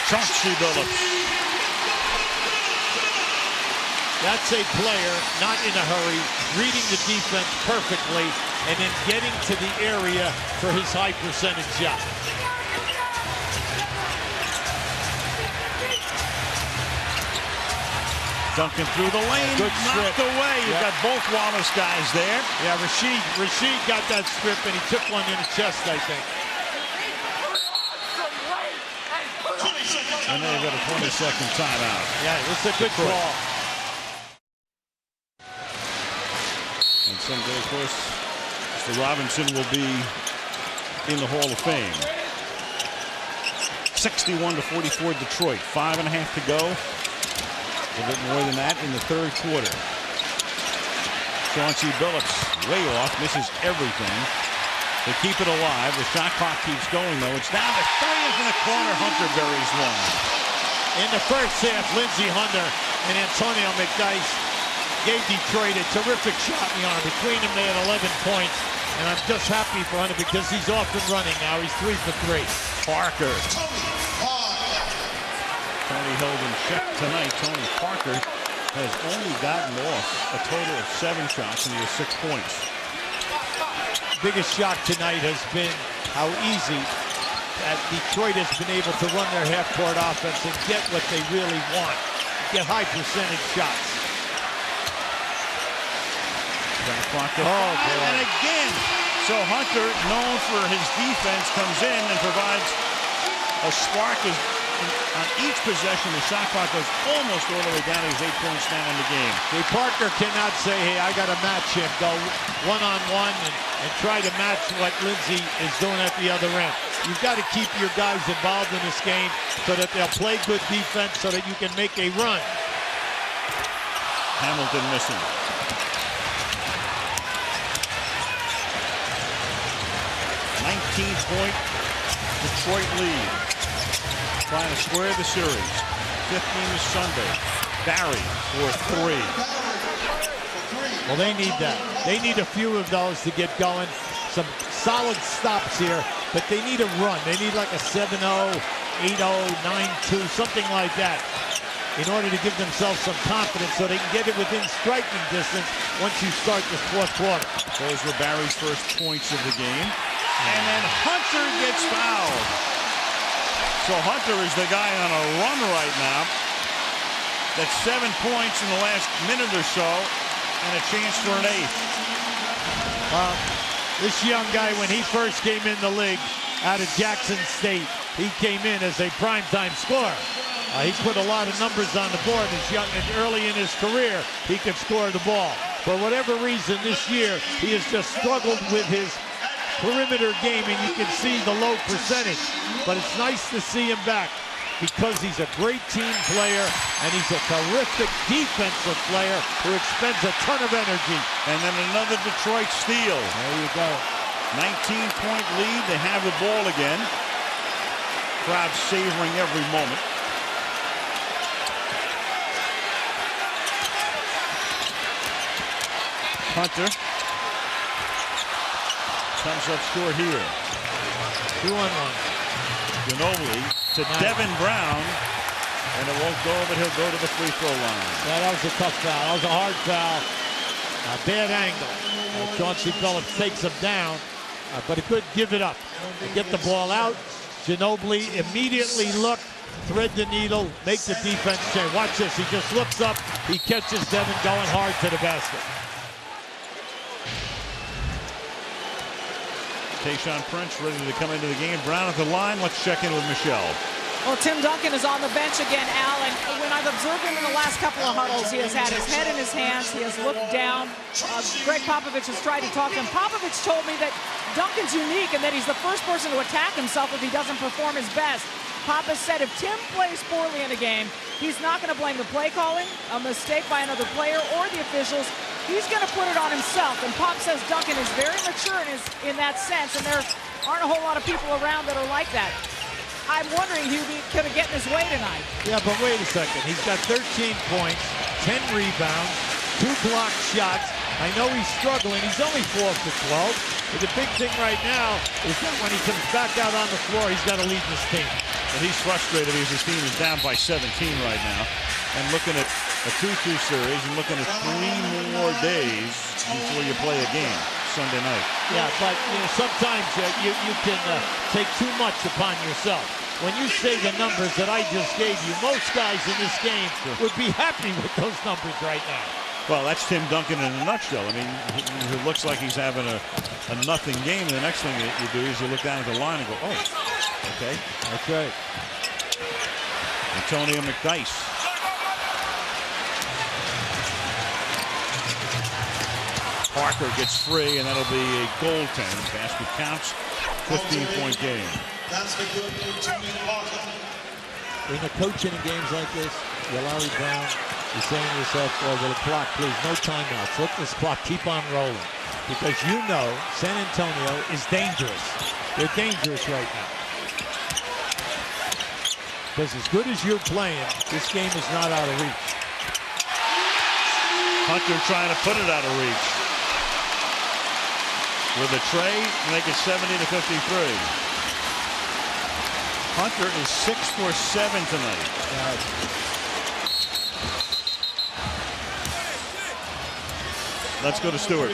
Chauncey Billups. That's a player not in a hurry, reading the defense perfectly, and then getting to the area for his high percentage shot. Duncan through the lane, good knocked strip. away. You've got both Wallace guys there. Yeah, Rasheed got that strip, and he took one in the chest, I think. And they've got a 20-second timeout. Yeah, it's a good call. And someday, of course, Mr. Robinson will be in the Hall of Fame. 61-44 Detroit. 5.5 to go. A little bit more than that in the third quarter. Chauncey Billups way off, misses everything. They keep it alive. The shot clock keeps going, though. It's down to 30th in the corner. Hunter buries one. In the first half, Lindsey Hunter and Antonio McDyess gave Detroit a terrific shot in the arm. Between them, they had 11 points. And I'm just happy for Hunter because he's off and running now. He's 3 for 3. Parker. Tony held in check tonight. Tony Parker has only gotten off a total of 7 shots and he has 6 points. Biggest shock tonight has been how easy that Detroit has been able to run their half-court offense and get what they really want. Get high percentage shots. And again, so Hunter, known for his defense, comes in and provides a spark on each possession. The shot clock goes almost all the way down. He's 8 points down in the game. See, Parker cannot say, hey, I got to match him. Go one-on-one and try to match what Lindsey is doing at the other end. You've got to keep your guys involved in this game so that they'll play good defense so that you can make a run. Hamilton missing. 19-point Detroit lead. Trying to square the series. 15 is Sunday. Barry for 3. Well, they need that. They need a few of those to get going. Some solid stops here, but they need a run. They need like a 7-0, 8-0, 9-2, something like that, in order to give themselves some confidence so they can get it within striking distance once you start the fourth quarter. Those were Barry's first points of the game. And then Hunter gets fouled. So Hunter is the guy on a run right now. That's 7 points in the last minute or so, and a chance for an 8th. This young guy, when he first came in the league out of Jackson State, he came in as a primetime scorer. He put a lot of numbers on the board and early in his career, he could score the ball. For whatever reason this year, he has just struggled with his perimeter game, and you can see the low percentage. But it's nice to see him back because he's a great team player and he's a terrific defensive player who expends a ton of energy. And then another Detroit steal. There you go. 19-point lead. They have the ball again. Crowd savoring every moment. Hunter comes up short here. 2-on-1. Ginobili to Devin Brown, and it won't go, but he'll go to the free throw line. Yeah, that was a tough foul. That was a hard foul. A bad angle. Chauncey Billups takes him down, but it could give it up. Get the ball out. Ginobili immediately look, thread the needle, make the defense change. Watch this. He just looks up. He catches Devin going hard to the basket. Tayshaun Prince ready to come into the game. Brown at the line. Let's check in with Michelle. Well, Tim Duncan is on the bench again, Al, and when I've observed him in the last couple of huddles, he has had his head in his hands. He has looked down. Greg Popovich has tried to talk to him. Popovich told me that Duncan's unique and that he's the first person to attack himself if he doesn't perform his best. Pop has said if Tim plays poorly in a game, he's not going to blame the play calling, a mistake by another player, or the officials. He's going to put it on himself, and Pop says Duncan is very mature in that sense, and there aren't a whole lot of people around that are like that. I'm wondering who could have gotten his way tonight. Yeah, but wait a second. He's got 13 points, 10 rebounds, 2 blocked shots, I know he's struggling. He's only 4 for 12. But the big thing right now is that when he comes back out on the floor, he's got to lead this team. And he's frustrated because his team is down by 17 right now. And looking at a 2-2 series and looking at 3 more days before you play a game Sunday night. Yeah, but sometimes you can take too much upon yourself. When you say the numbers that I just gave you, most guys in this game would be happy with those numbers right now. Well, that's Tim Duncan in a nutshell. I mean, it looks like he's having a nothing game. The next thing that you do is you look down at the line and go, oh, okay. That's right. Antonio McDyess. Parker gets free, and that'll be a goaltend. Basket counts. 15-point game. That's the good Jimmy Parker. When you're coaching in games like this, you're Larry Brown, you're saying to yourself, oh, the clock, please, no timeouts. Let this clock keep on rolling. Because you know San Antonio is dangerous. They're dangerous right now. Because as good as you're playing, this game is not out of reach. Hunter trying to put it out of reach. With a tray, make it 70-53. Hunter is 6 for 7 tonight. Let's go to Stewart.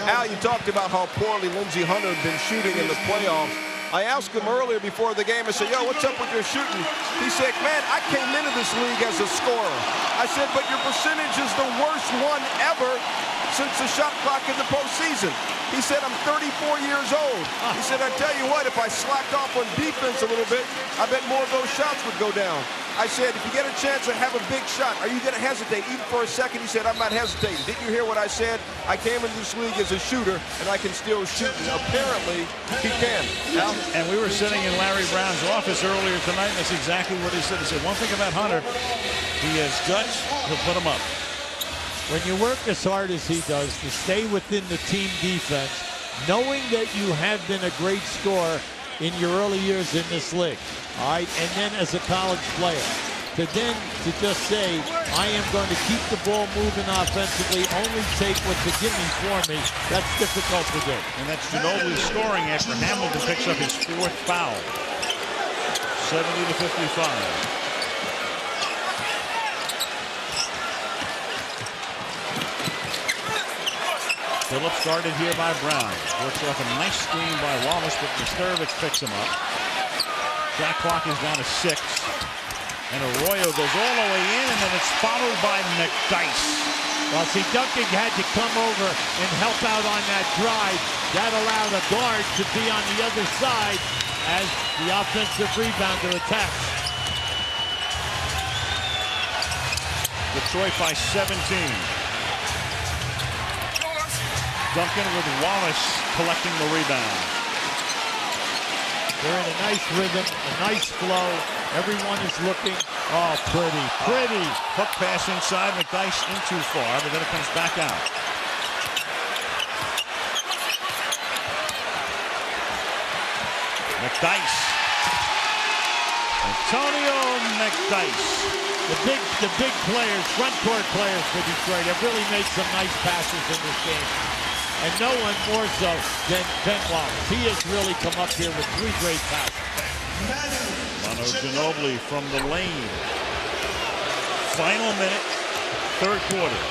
Al, you talked about how poorly Lindsey Hunter had been shooting in the playoffs. I asked him earlier before the game, I said, yo, what's up with your shooting? He said, man, I came into this league as a scorer. I said, but your percentage is the worst one ever since the shot clock in the postseason. He said, I'm 34 years old. He said, I tell you what, if I slacked off on defense a little bit, I bet more of those shots would go down. I said, if you get a chance to have a big shot, are you going to hesitate? Even for a second, he said, I'm not hesitating. Didn't you hear what I said? I came into this league as a shooter, and I can still shoot. And apparently, he can. And we were sitting in Larry Brown's office earlier tonight, and that's exactly what he said. He said, one thing about Hunter, he has guts, he'll put them up. When you work as hard as he does to stay within the team defense, knowing that you have been a great scorer in your early years in this league, all right, and then as a college player, to just say, I am going to keep the ball moving offensively, only take what's a gimme for me, that's difficult to do. And that's Ginobili scoring after Hamilton picks up his 4th foul. 70-55. Billups started here by Brown. Works off a nice screen by Wallace, but Nesterovic picks him up. Shot clock is down to 6. And Arroyo goes all the way in, and then it's followed by McDyess. Well, see, Duncan had to come over and help out on that drive. That allowed a guard to be on the other side as the offensive rebounder attacks. Detroit by 17. Duncan with Wallace collecting the rebound. They're in a nice rhythm, a nice flow. Everyone is looking. Oh, pretty. Hook pass inside, McDyess in too far, but then it comes back out. McDyess. Antonio McDyess. The big players, front court players for Detroit have really made some nice passes in this game. And no one more so than Ben Wallace. He has really come up here with 3 great passes. Manu Ginobili from the lane. Final minute, 3rd quarter.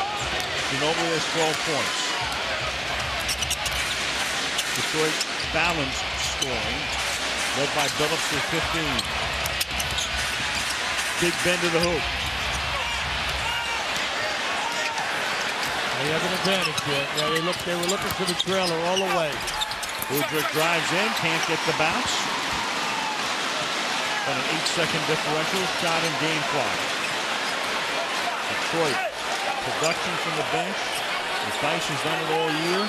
Ginobili has 12 points. Detroit balanced scoring, led by Billups with 15. Big bend to the hoop. They have an advantage here. Yeah, they were looking for the trailer all the way. Udrih drives in, can't get the bounce. But an 8-second differential shot in game clock. Detroit, production from the bench. McDyess has done it all year.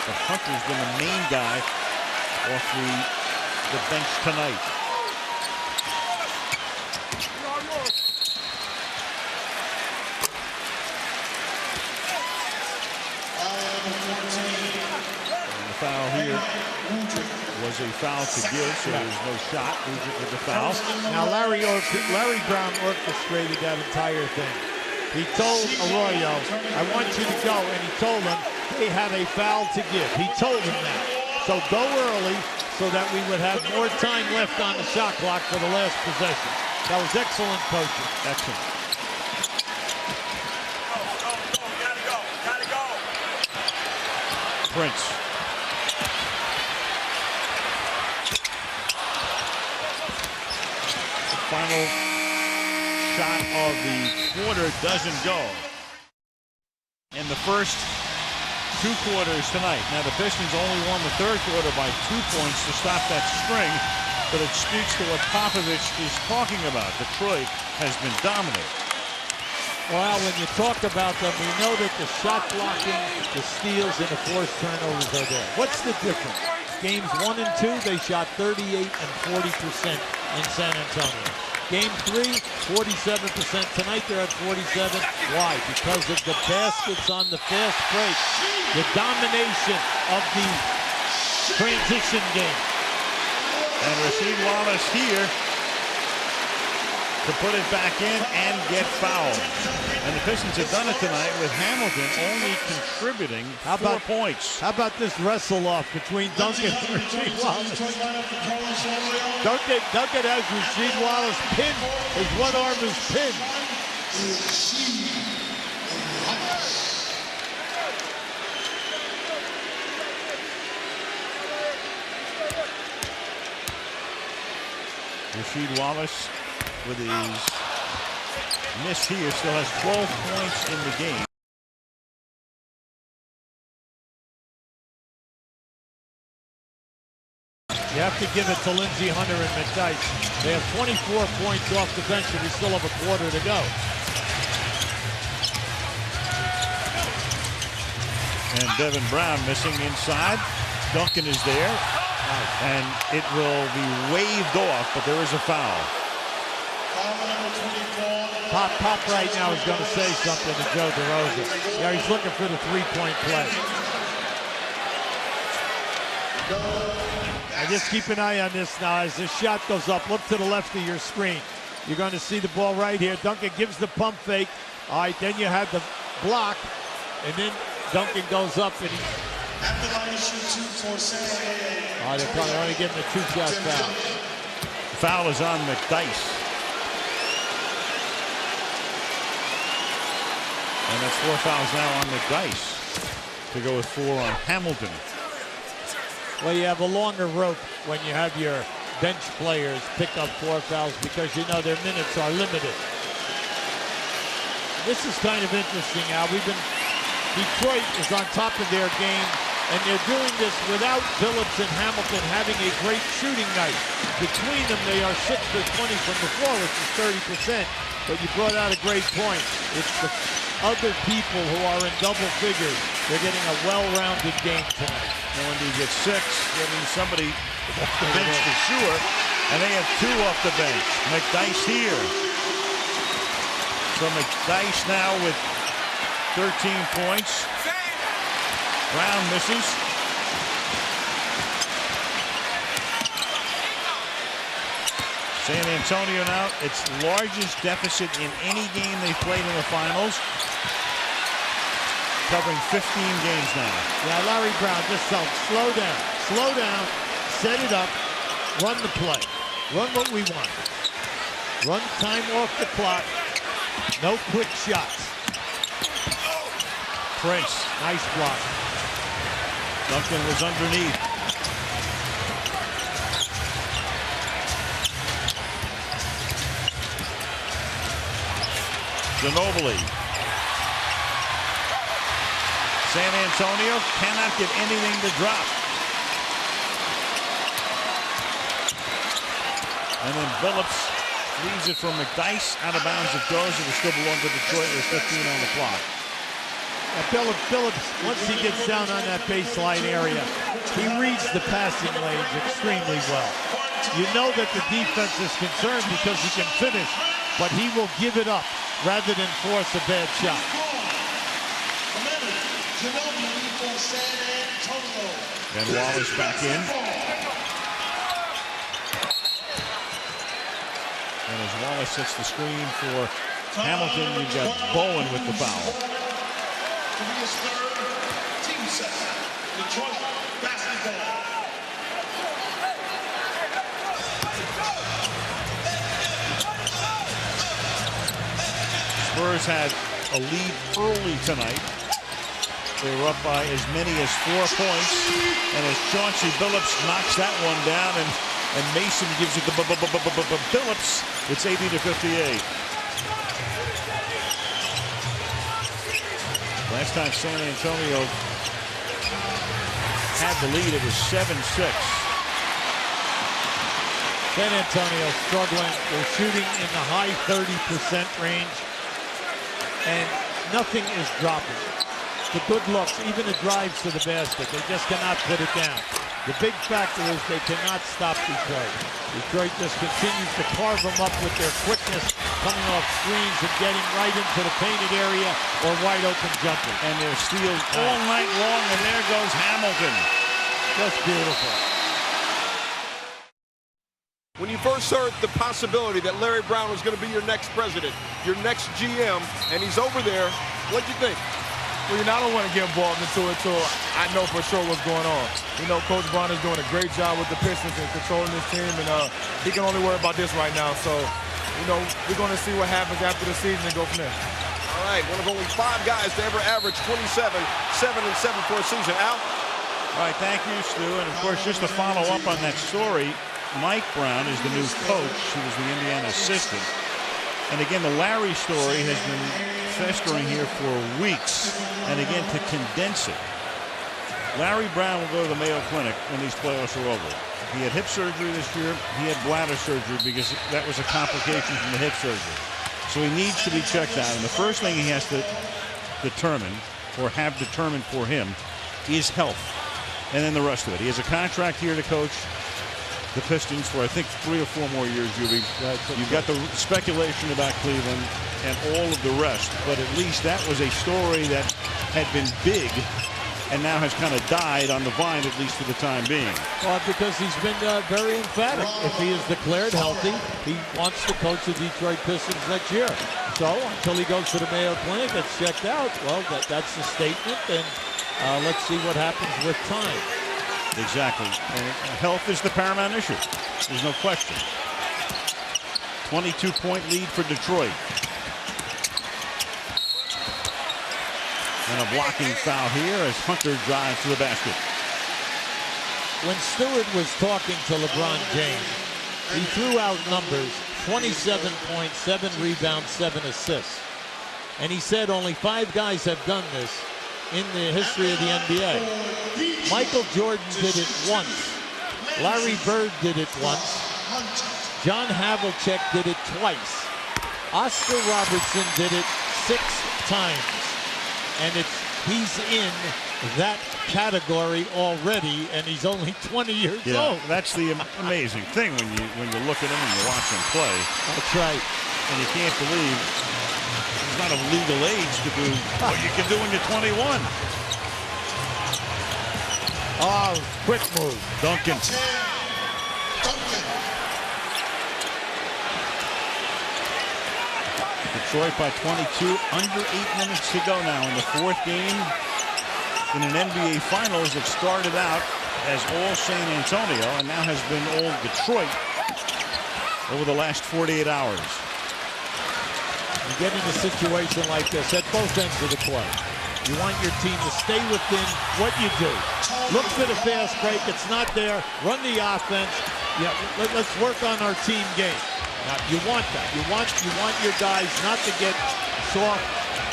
But Hunter's been the main guy off the bench tonight. Foul here was a foul to give, so there's no shot. Udrih with the foul. Now Larry Brown orchestrated that entire thing. He told Arroyo, I want you to go, and he told him they had a foul to give. He told him that. So go early so that we would have more time left on the shot clock for the last possession. That was excellent coaching. Excellent. Gotta go. Prince. Final shot of the quarter doesn't go. In the first 2 quarters tonight. Now the Pistons only won the third quarter by 2 points to stop that string, but it speaks to what Popovich is talking about. Detroit has been dominant. Well, when you talk about them, we know that the shot blocking, the steals, and the forced turnovers are there. What's the difference? Games 1 and 2, they shot 38 and 40% in San Antonio. Game 3, 47%. Tonight they're at 47. Why? Because of the baskets on the fast break. The domination of the transition game. And Rasheed Wallace here to put it back in and get fouled. And the Pistons have done it tonight with Hamilton only contributing 4 points. How about this wrestle-off between Duncan and Rasheed Wallace? Duncan has Rasheed Wallace pinned. His one arm is pinned. Rasheed Wallace with his miss here still has 12 points in the game. You have to give it to Lindsey, Hunter, and McDyess. They have 24 points off the bench, and we still have a quarter to go. And Devin Brown missing inside. Duncan is there. And it will be waved off, but there is a foul. Pop right now is going to say something to Joe DeRosa. Yeah, he's looking for the three-point play. And just keep an eye on this now. As the shot goes up, look to the left of your screen. You're going to see the ball right here. Duncan gives the pump fake. All right, then you have the block, and then Duncan goes up and he... Oh, they're only giving a 2-shot foul. The foul is on McDyess. And that's 4 fouls now on McDyess to go with 4 on Hamilton. Well, you have a longer rope when you have your bench players pick up 4 fouls because you know their minutes are limited. This is kind of interesting, Al. Detroit is on top of their game, and they're doing this without Billups and Hamilton having a great shooting night. Between them, they are 6 for 20 from the floor, which is 30%. But you brought out a great point. It's the other people who are in double figures. They're getting a well-rounded game tonight. And when you get 6, that means somebody off the bench for sure. And they have 2 off the bench. McDyess here. So McDyess now with 13 points. Brown misses. San Antonio now, its largest deficit in any game they've played in the finals. Covering 15 games now. Yeah, Larry Brown just tells them, slow down, set it up, run the play. Run what we want. Run time off the clock. No quick shots. Prince. Nice block. Duncan was underneath. Ginobili. San Antonio cannot get anything to drop. And then Billups leaves it from McDyess. Out of bounds it goes. It will still belong to Detroit with 15 on the clock. Billups, once he gets down on that baseline area, he reads the passing lanes extremely well. You know that the defense is concerned because he can finish, but he will give it up rather than force a bad shot. And Wallace back in. And as Wallace sets the screen for Hamilton, you've got Bowen with the foul. To be his third team set. Detroit basketball. Spurs had a lead early tonight. They were up by as many as 4 points. And as Chauncey Billups knocks that one down and Mason gives it to Billups, it's 80-58. Last time San Antonio had the lead, it was 7-6. San Antonio struggling. They're shooting in the high 30% range, and nothing is dropping. The good looks, even the drives to the basket, they just cannot put it down. The big factor is they cannot stop Detroit. Detroit just continues to carve them up with their quickness, coming off screens and getting right into the painted area or wide open jumpers. And they're steals all night long, and there goes Hamilton. Just beautiful. When you first heard the possibility that Larry Brown was going to be your next president, your next GM, and he's over there, what'd you think? Well, I don't want to get involved into it until I know for sure what's going on. Coach Brown is doing a great job with the Pistons and controlling this team, and he can only worry about this right now. So, we're going to see what happens after the season and go from there. All right, one of only 5 guys to ever average 27, 7 and 7 for a season. Al? All right, thank you, Stu. And, of course, just to follow up on that story, Mike Brown is the new coach. He was the Indiana assistant. And, again, the Larry story has been festering here for weeks. And, again, to condense it, Larry Brown will go to the Mayo Clinic when these playoffs are over. He had hip surgery this year. He had bladder surgery because that was a complication from the hip surgery. So he needs to be checked out. And the first thing he has to determine, or have determined for him, is health. And then the rest of it. He has a contract here to coach the Pistons for, I think, 3 or 4 more years, Juby. You've got the speculation about Cleveland and all of the rest, but at least that was a story that had been big and now has kind of died on the vine, at least for the time being. Well, because he's been very emphatic. If he is declared healthy, he wants to coach the Detroit Pistons next year. So until he goes to the Mayo Clinic, gets checked out, well, that's the statement, and let's see what happens with time. Exactly. And health is the paramount issue. There's no question. 22-point lead for Detroit. And a blocking foul here as Hunter drives to the basket. When Stewart was talking to LeBron James, he threw out numbers: 27 points, 7 rebounds, 7 assists. And he said only 5 guys have done this in the history of the NBA. Michael Jordan did it once. Larry Bird did it once. John Havlicek did it twice. Oscar Robertson did it 6 times. And he's in that category already, and he's only 20 years old. That's the amazing thing when you look at him and you watch him play. That's right. And you can't believe he's not of legal age to do what you can do when you're 21. Oh, quick move. Duncan. Detroit by 22, under 8 minutes to go now in the 4th game in an NBA Finals that started out as all San Antonio and now has been all Detroit over the last 48 hours. You get in a situation like this at both ends of the court. You want your team to stay within what you do. Look for the fast break. It's not there. Run the offense. Yeah, let's work on our team game. Now, you want that. You want your guys not to get soft,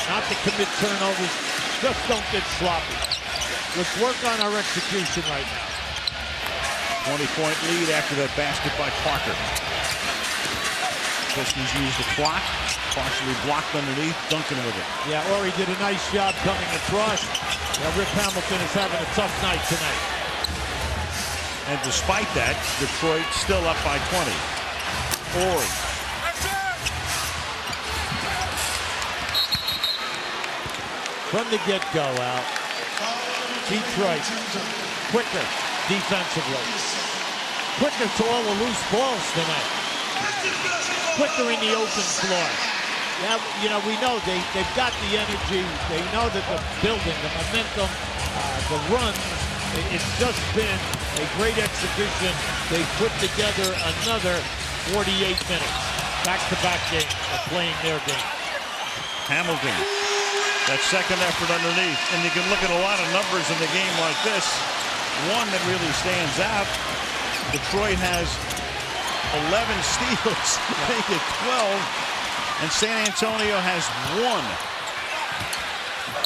not to commit turnovers. Just don't get sloppy. Let's work on our execution right now. 20-point lead after that basket by Parker. Pistons use the clock, partially blocked underneath. Duncan with it. Yeah, Horry did a nice job coming across. Rip Hamilton is having a tough night tonight. And despite that, Detroit still up by 20. Horry. From the get-go, Al, Detroit quicker defensively. Quicker to all the loose balls tonight. Quicker in the open floor. Yeah, you know, we know they've got the energy. They know that the building, the momentum, the run, it's just been a great exhibition. They put together another 48 minutes. Back-to-back game of playing their game. Hamilton, that second effort underneath. And you can look at a lot of numbers in the game like this. One that really stands out, Detroit has 11 steals, make it 12, and San Antonio has 1.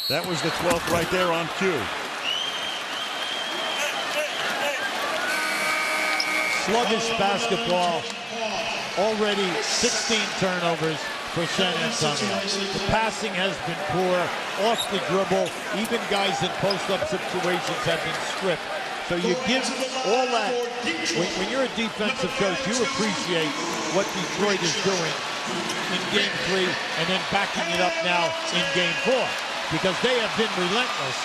That was the 12th right there on cue. Sluggish basketball. Already 16 turnovers for San Antonio. The passing has been poor, off the dribble. Even guys in post-up situations have been stripped. So you give all that. When you're a defensive coach, you appreciate what Detroit is doing in Game 3 and then backing it up now in Game 4 because they have been relentless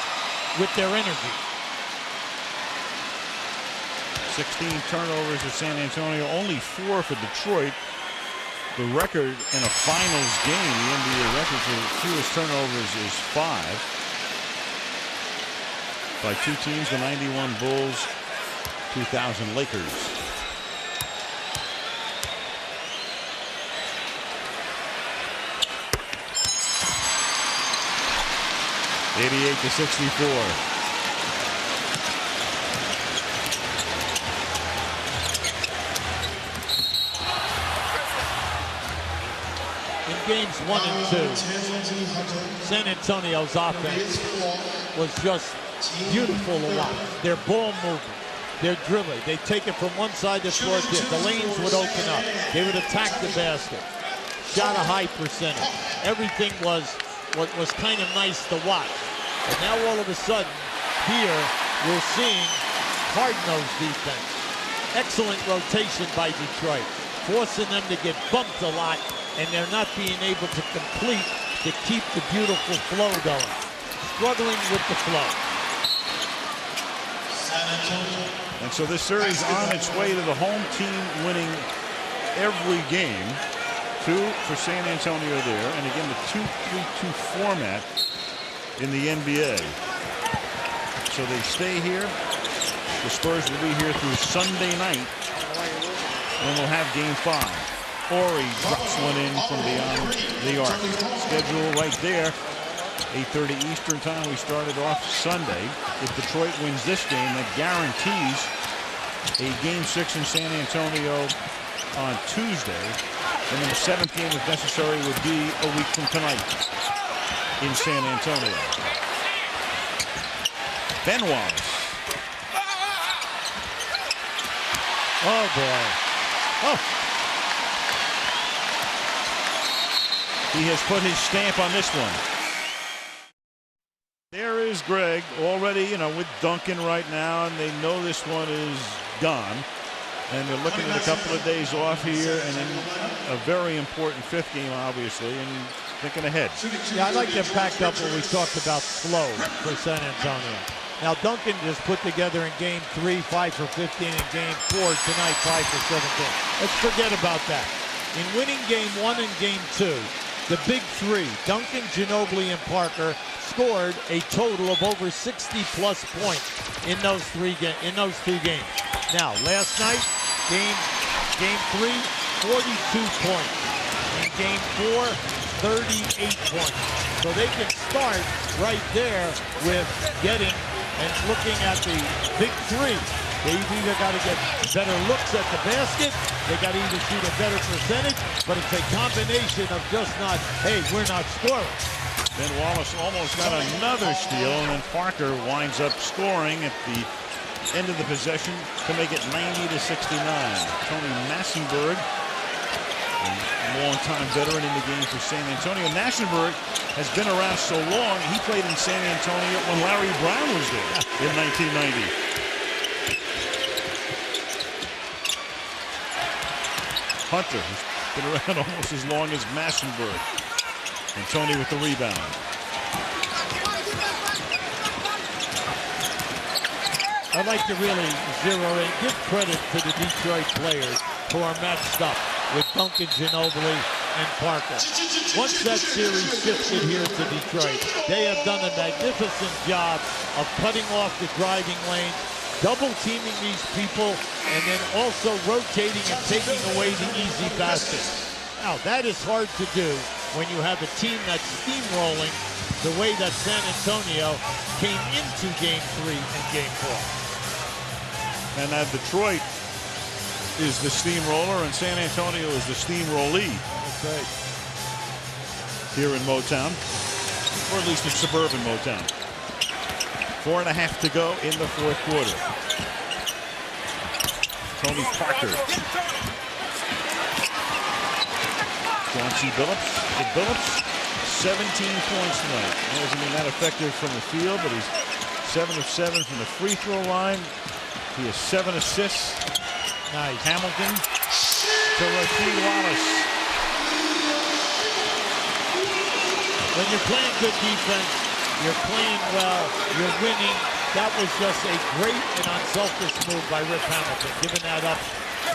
with their energy. 16 turnovers for San Antonio, only 4 for Detroit. The record in a finals game, the NBA record for fewest turnovers is 5. By 2 teams, the 91 Bulls, 2000 Lakers. (88-64). Games 1 and 2, San Antonio's offense was just beautiful to watch. Their ball movement, their dribbling. They take it from one side of the floor to the lanes would open up. They would attack the basket. Shot a high percentage. Everything was kind of nice to watch. And now all of a sudden, here we're seeing hard-nosed defense. Excellent rotation by Detroit, forcing them to get bumped a lot. And they're not being able to complete to keep the beautiful flow going. Struggling with the flow. And so this series on its way to the home team winning every game. 2 for San Antonio there. And again, the 2-3-2 format in the NBA. So they stay here. The Spurs will be here through Sunday night. And we'll have Game 5. Horry drops one in from beyond the arc. Schedule right there. 8:30 Eastern time. We started off Sunday. If Detroit wins this game, that guarantees a Game 6 in San Antonio on Tuesday. And then the 7th game, if necessary, would be a week from tonight in San Antonio. Ben Wallace. Oh, boy. Oh. He has put his stamp on this one. There is Greg already, you know, with Duncan right now, and they know this one is gone. And they're looking at a couple of days off here, and then a very important 5th game, obviously, and thinking ahead. Yeah, I'd like to back up what we talked about flow for San Antonio. Now, Duncan just put together in Game 3, 5 for 15, and Game 4 tonight, 5 for 17. Let's forget about that. In winning Game 1 and Game 2, the big 3, Duncan, Ginobili, and Parker, scored a total of over 60-plus points in those 2 games. Now, last night, Game 3, 42 points. In Game 4, 38 points. So they can start right there with getting and looking at the big 3. They've either got to get better looks at the basket, they got to either shoot a better percentage, but it's a combination of just not, hey, we're not scoring. Ben Wallace almost got another steal, and then Parker winds up scoring at the end of the possession to make it 90-69. Tony Massenburg, a long-time veteran in the game for San Antonio. Massenburg has been around so long, he played in San Antonio when Larry Brown was there in 1990. Hunter has been around almost as long as Massenburg. And Tony with the rebound. I'd like to really zero in, give credit to the Detroit players who are matched up with Duncan, Ginobili, and Parker. Once that series shifted here to Detroit, they have done a magnificent job of cutting off the driving lane, double teaming these people, and then also rotating and taking away the easy baskets. Now, that is hard to do when you have a team that's steamrolling the way that San Antonio came into Game 3 and Game 4. And Detroit is the steamroller, and San Antonio is the steamrollee. That's right. Here in Motown, or at least in suburban Motown. 4.5 to go in the fourth quarter. Tony Parker. Chauncey Billups. Billups, 17 points tonight. He hasn't been that effective from the field, but he's 7 of 7 from the free throw line. He has 7 assists. Nice. Hamilton to Rasheed Wallace. When you're playing good defense, you're playing well, you're winning. That was just a great and unselfish move by Rip Hamilton, giving that up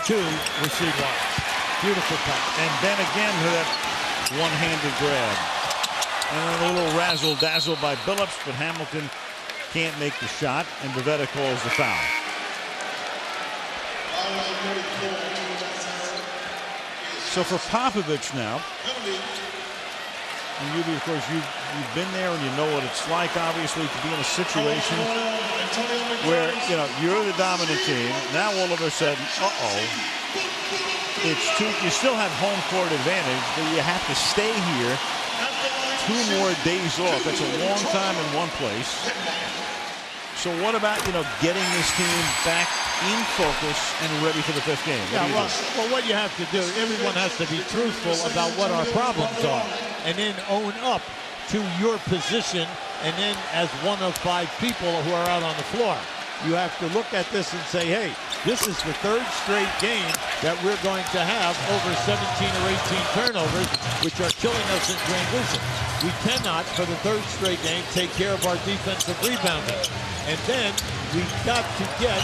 to Rasheed Wallace. Beautiful pass. And then again to that one-handed grab. And a little razzle-dazzle by Billups, but Hamilton can't make the shot, and Bevetta calls the foul. So for Popovich now, and you, of course, you've been there and you know what it's like, obviously, to be in a situation where, you know, you're the dominant team. Now all of a sudden, you still have home court advantage, but you have to stay here 2 more days off. That's a long time in one place. So what about, you know, getting this team back in focus and ready for the 5th game? Yeah, well, what you have to do, everyone has to be truthful about what our problems are, and then own up to your position, and then as one of 5 people who are out on the floor. You have to look at this and say, hey, this is the 3rd straight game that we're going to have over 17 or 18 turnovers, which are killing us in transition. We cannot, for the 3rd straight game, take care of our defensive rebounding. And then we've got to get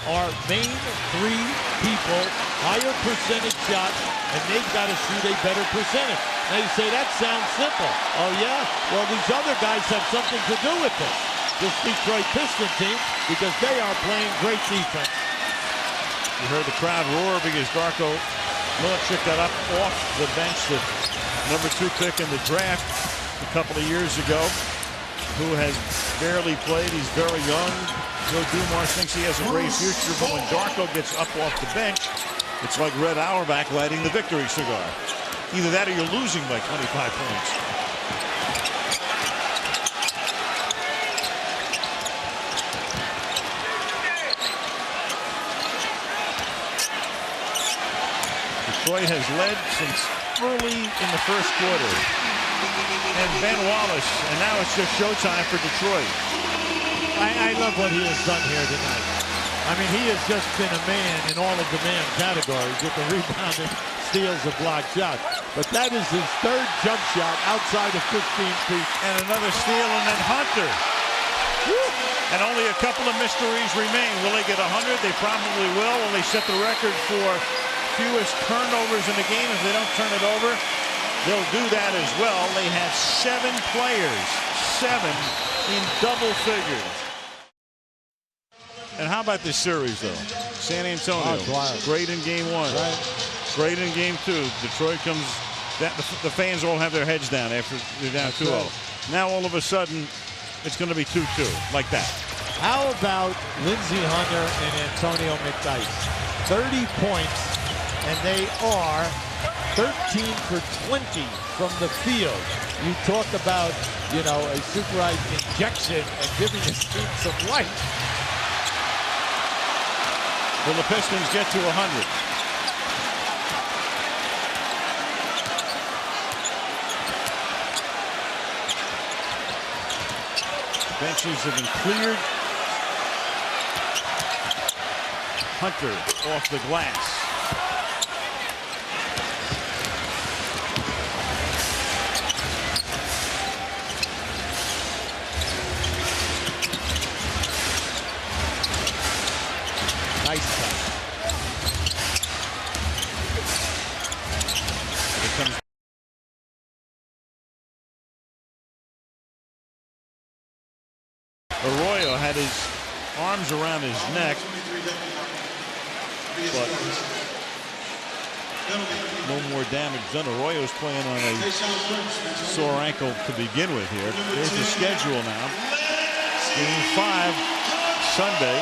our main 3 people higher percentage shots, and they've got to shoot a better percentage. Now you say, that sounds simple. Oh yeah? Well, these other guys have something to do with this Detroit Pistons team, because they are playing great defense. You heard the crowd roar because Darko Milicic got up off the bench, the number 2 pick in the draft a couple of years ago, who has barely played. He's very young. Joe Dumars thinks he has a great future, but when Darko gets up off the bench, it's like Red Auerbach lighting the victory cigar. Either that or you're losing by 25 points. Detroit has led since early in the first quarter. And Ben Wallace, and now it's just showtime for Detroit. I love what he has done here tonight. I mean, he has just been a man in all of the man categories with the rebounding, steals, and blocked shots. But that is his 3rd jump shot outside of 15 feet. And another steal, and then Hunter. Woo! And only a couple of mysteries remain. Will they get 100? They probably will. Will they set the record for fewest turnovers in the game? If they don't turn it over, they'll do that as well. They have 7 players, 7 in double figures. And how about this series, though? San Antonio, great in game 1, right. Great in game 2. Detroit comes, the fans all have their heads down after they're down 2-0. Right. Now all of a sudden, it's going to be 2-2, like that. How about Lindsey Hunter and Antonio McDyess? 30 points, and they are 13 for 20 from the field. You talk about, you know, a supervised injection and giving his team some life. Will the Pistons get to 100? Benches have been cleared. Hunter off the glass. Nice pass. Here comes had his arms around his neck, but no more damage done. Arroyo's playing on a sore ankle to begin with here. Here's the schedule now. Game 5, Sunday.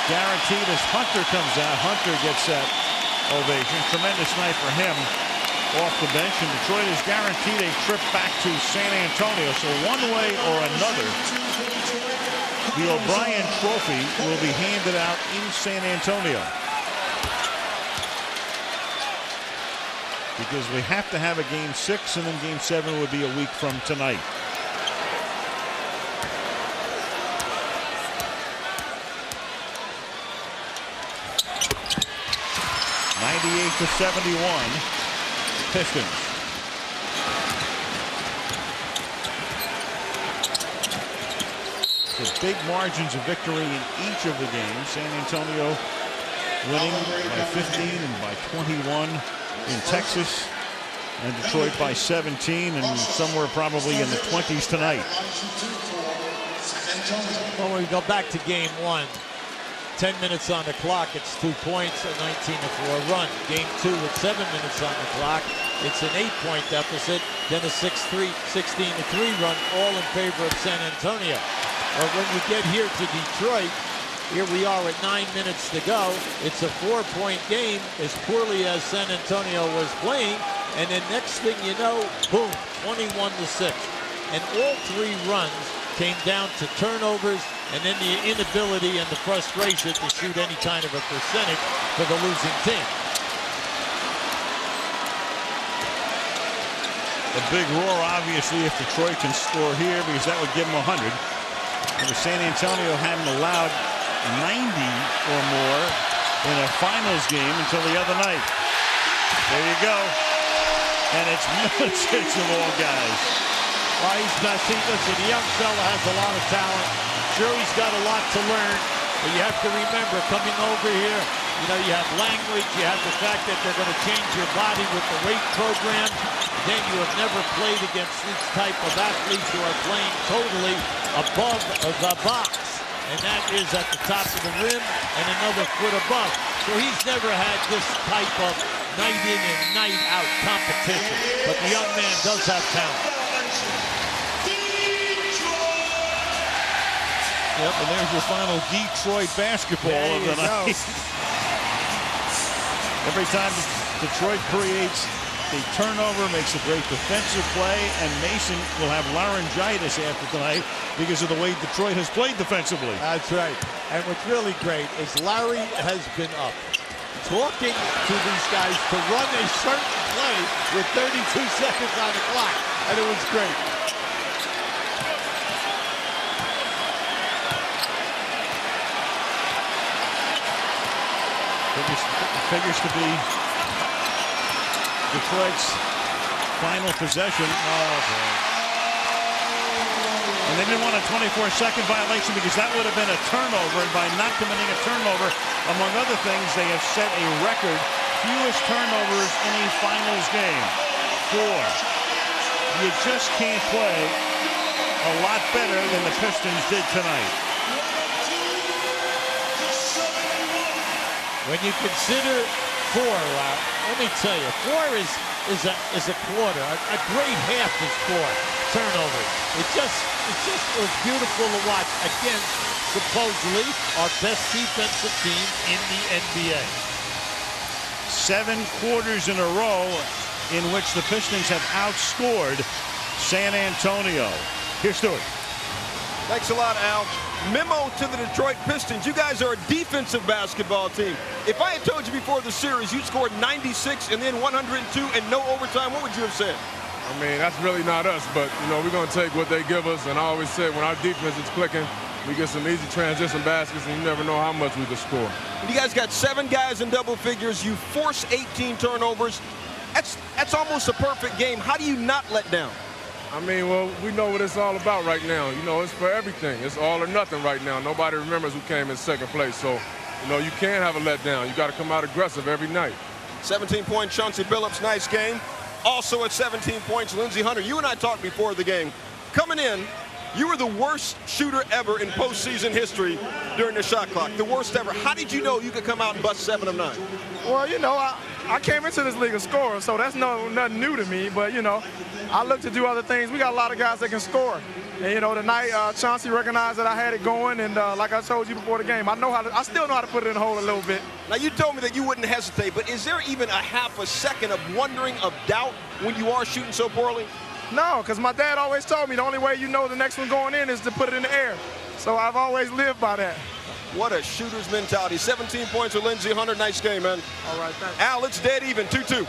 Guaranteed as Hunter comes out. Hunter gets that ovation. Tremendous night for him off the bench. And Detroit is guaranteed a trip back to San Antonio. So one way or another, the O'Brien Trophy will be handed out in San Antonio. Because we have to have a Game 6, and then Game 7 would be a week from tonight. To 71, Pistons. So big margins of victory in each of the games. San Antonio winning by 15 and by 21 in Texas, and Detroit by 17 and somewhere probably in the 20s tonight. Well, we go back to game 1. 10 minutes on the clock, it's 2 points, a 19-4 run. Game 2 with 7 minutes on the clock, it's an 8-point deficit, then a 16-3 run, all in favor of San Antonio. But when you get here to Detroit, here we are at 9 minutes to go. It's a 4-point game, as poorly as San Antonio was playing, and then next thing you know, boom, 21-6. And all 3 runs came down to turnovers, and then the inability and the frustration to shoot any kind of a percentage for the losing team. A big roar, obviously, if Detroit can score here, because that would give them 100. And the San Antonio hadn't allowed 90 or more in a finals game until the other night. There you go. And it's Milicic of all guys. Well, he's not, listen, the young fella has a lot of talent. Sure, he's got a lot to learn, but you have to remember, coming over here, you know, you have language, you have the fact that they're going to change your body with the weight program. Then you have never played against these type of athletes who are playing totally above the box. And that is at the top of the rim and another foot above. So he's never had this type of night in and night out competition. But the young man does have talent. Yep, and there's your final Detroit basketball of the night. Every time Detroit creates a turnover, makes a great defensive play, and Mason will have laryngitis after tonight because of the way Detroit has played defensively. That's right. And what's really great is Larry has been up talking to these guys to run a certain play with 32 seconds on the clock, and it was great. Figures to be Detroit's final possession. Oh, boy. And they didn't want a 24-second violation because that would have been a turnover. And by not committing a turnover, among other things, they have set a record fewest turnovers in a finals game. 4. You just can't play a lot better than the Pistons did tonight. When you consider 4, let me tell you, 4 is a quarter. A great half is 4 turnovers. It just was beautiful to watch against supposedly our best defensive team in the NBA. 7 quarters in a row in which the Pistons have outscored San Antonio. Here's Stewart. Thanks a lot, Al. Memo to the Detroit Pistons. You guys are a defensive basketball team. If I had told you before the series you scored 96 and then 102 and no overtime, what would you have said? I mean, that's really not us, but, you know, we're going to take what they give us. And I always say when our defense is clicking, we get some easy transition baskets, and you never know how much we can score. You guys got 7 guys in double figures. You force 18 turnovers. That's almost a perfect game. How do you not let down? I mean, well, we know what it's all about right now. You know, it's for everything. It's all or nothing right now. Nobody remembers who came in second place. So, you know, you can't have a letdown. You got to come out aggressive every night. 17-point Chauncey Billups, nice game. Also at 17 points, Lindsey Hunter. You and I talked before the game. Coming in, You were the worst shooter ever in postseason history during the shot clock. The worst ever. How did you know you could come out and bust 7 of 9? Well, you know, I came into this league a scorer, so that's nothing new to me. But, you know, I look to do other things. We got a lot of guys that can score. And, you know, tonight, Chauncey recognized that I had it going. And like I told you before the game, I still know how to put it in the hole a little bit. Now, you told me that you wouldn't hesitate, but is there even a half a second of wondering, of doubt, when you are shooting so poorly? No, because my dad always told me the only way you know the next one going in is to put it in the air. So I've always lived by that. What a shooter's mentality. 17 points for Lindsey Hunter. Nice game, man. All right, thanks. Al, it's dead even, 2-2.